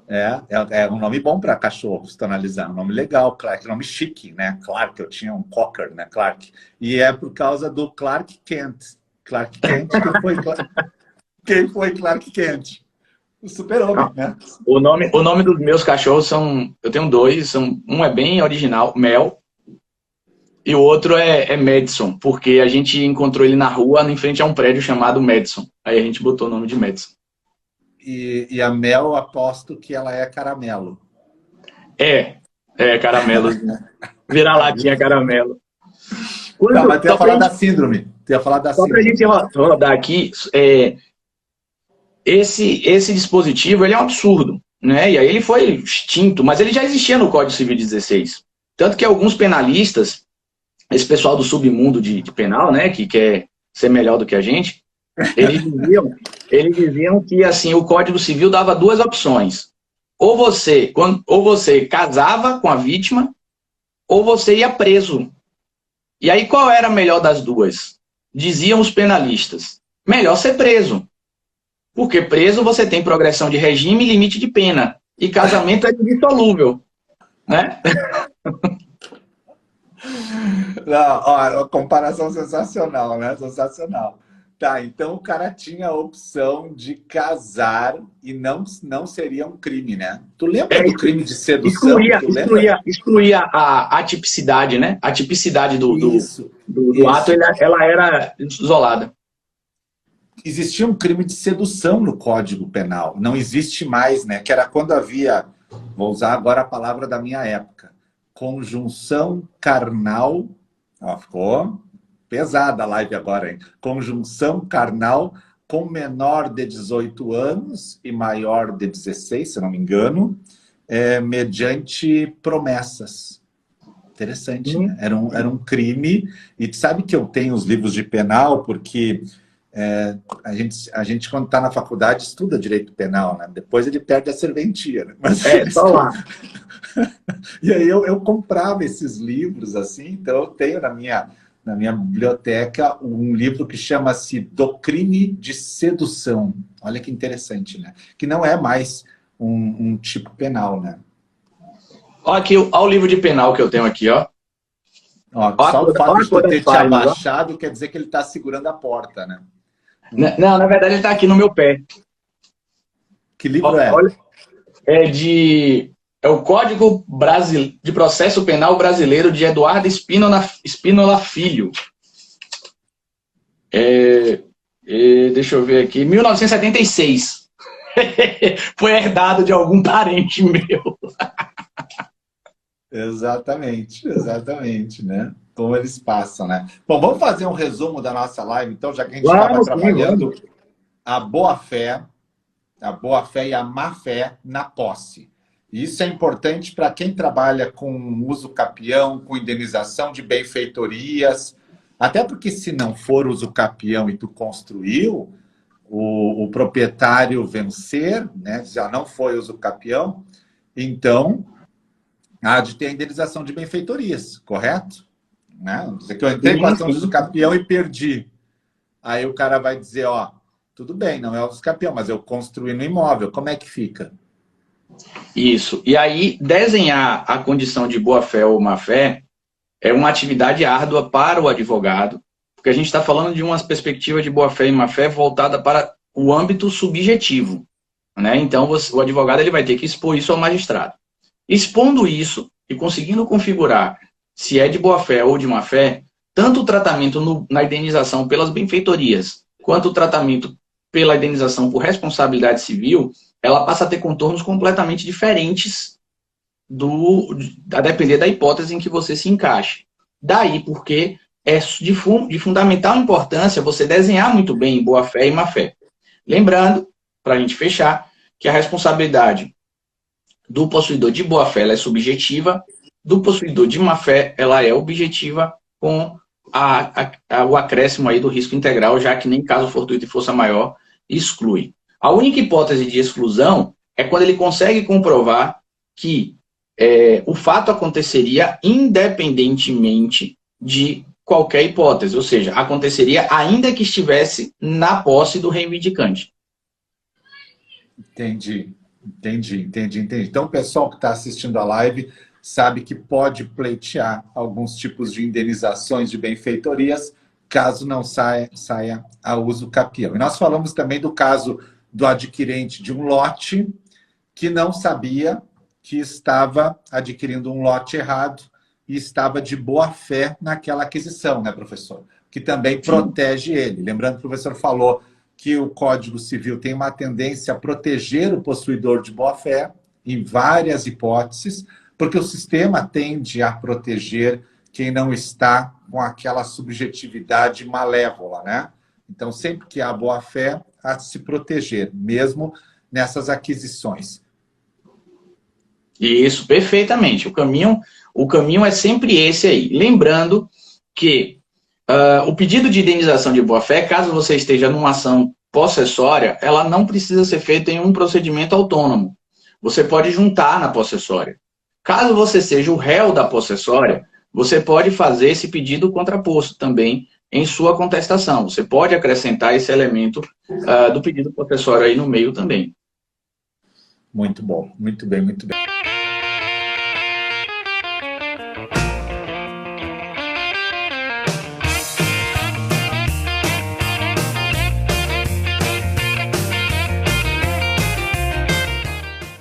Speaker 3: É um nome bom para cachorro, se tu analisar. Um nome legal, Clark, um nome chique, né? Clark, eu tinha um Cocker, né? Clark. E é por causa do Clark Kent. Clark Kent, quem foi Clark Kent? O super-homem, né?
Speaker 2: O nome dos meus cachorros são... Eu tenho dois, um é bem original, Mel, e o outro é Madison, porque a gente encontrou ele na rua, em frente a um prédio chamado Madison. Aí a gente botou o nome de Madison.
Speaker 3: E a Mel, aposto que ela é caramelo.
Speaker 2: Caramelo. Vira-latinha caramelo.
Speaker 3: Tá, mas tem a falar da síndrome. Só
Speaker 2: pra gente rodar aqui, esse dispositivo ele é um absurdo, né? E aí ele foi extinto, mas ele já existia no Código Civil 16. Tanto que alguns penalistas, esse pessoal do submundo de penal, né, que quer ser melhor do que a gente, eles diziam que assim, o Código Civil dava duas opções. Ou você casava com a vítima, ou você ia preso. E aí qual era a melhor das duas? Diziam os penalistas, melhor ser preso. Porque preso você tem progressão de regime e limite de pena. E casamento é indissolúvel, né?
Speaker 3: Não, comparação sensacional, né? Sensacional. Tá, então o cara tinha a opção de casar e não seria um crime, né? Tu lembra do crime de sedução?
Speaker 2: Excluía a atipicidade, né? A tipicidade do ato, ela era isolada.
Speaker 3: Existia um crime de sedução no Código Penal. Não existe mais, né? Que era quando havia, vou usar agora a palavra da minha época, conjunção carnal. Ficou pesada a live agora, hein? Conjunção carnal com menor de 18 anos e maior de 16, se não me engano, mediante promessas. Interessante, né? Era um crime. E tu sabe que eu tenho os livros de penal porque a gente quando está na faculdade, estuda direito penal, né? Depois ele perde a serventia, né? Mas,
Speaker 2: só lá.
Speaker 3: E aí eu comprava esses livros, assim, então eu tenho na minha biblioteca um livro que chama-se Do Crime de Sedução. Olha que interessante, né? Que não é mais um tipo penal, né?
Speaker 2: Olha aqui, olha o livro de penal que eu tenho aqui, ó.
Speaker 3: Só o fato de tu ter te abaixado quer dizer que ele está segurando a porta, né?
Speaker 2: Não, na verdade ele está aqui no meu pé.
Speaker 3: Que livro é?
Speaker 2: Olha, é de É o Código de Processo Penal Brasileiro de Eduardo Spínola Filho. Deixa eu ver aqui. 1976. Foi herdado de algum parente meu.
Speaker 3: Exatamente, exatamente, né? Como eles passam, né? Bom, vamos fazer um resumo da nossa live, então, já que a gente estava trabalhando a boa-fé e a má-fé na posse. Isso é importante para quem trabalha com uso capião, com indenização de benfeitorias, até porque se não for uso capião e tu construiu, o proprietário vencer, né? Já não foi uso capião, então há de ter a indenização de benfeitorias, correto? Né? Dizer que eu entrei com a ação de uso capião e perdi. Aí o cara vai dizer, ó, tudo bem, não é uso capião, mas eu construí no imóvel, como é que fica?
Speaker 2: Isso. E aí, desenhar a condição de boa-fé ou má-fé é uma atividade árdua para o advogado, porque a gente está falando de uma perspectiva de boa-fé e má-fé voltada para o âmbito subjetivo. Né? Então, o advogado ele vai ter que expor isso ao magistrado. Expondo isso e conseguindo configurar se é de boa-fé ou de má-fé, tanto o tratamento na indenização pelas benfeitorias, quanto o tratamento pela indenização por responsabilidade civil, ela passa a ter contornos completamente diferentes a depender da hipótese em que você se encaixe. Daí porque é de fundamental importância você desenhar muito bem boa-fé e má-fé. Lembrando, para a gente fechar, que a responsabilidade do possuidor de boa-fé ela é subjetiva, do possuidor de má-fé ela é objetiva, com o acréscimo aí do risco integral, já que nem caso fortuito e força maior exclui. A única hipótese de exclusão é quando ele consegue comprovar que o fato aconteceria independentemente de qualquer hipótese, ou seja, aconteceria ainda que estivesse na posse do reivindicante.
Speaker 3: Entendi. Então, o pessoal que está assistindo a live sabe que pode pleitear alguns tipos de indenizações de benfeitorias, caso não saia a uso capião. E nós falamos também do caso do adquirente de um lote que não sabia que estava adquirindo um lote errado e estava de boa fé naquela aquisição, né, professor? Que também protege ele. Lembrando que o professor falou que o Código Civil tem uma tendência a proteger o possuidor de boa fé em várias hipóteses, porque o sistema tende a proteger quem não está com aquela subjetividade malévola, né? Então, sempre que há boa fé, há de se proteger, mesmo nessas aquisições.
Speaker 2: Isso, perfeitamente. O caminho é sempre esse aí. Lembrando que o pedido de indenização de boa-fé, caso você esteja numa ação possessória, ela não precisa ser feita em um procedimento autônomo. Você pode juntar na possessória. Caso você seja o réu da possessória, você pode fazer esse pedido contraposto também em sua contestação. Você pode acrescentar esse elemento do pedido possessório aí no meio também.
Speaker 3: Muito bom, muito bem, muito bem.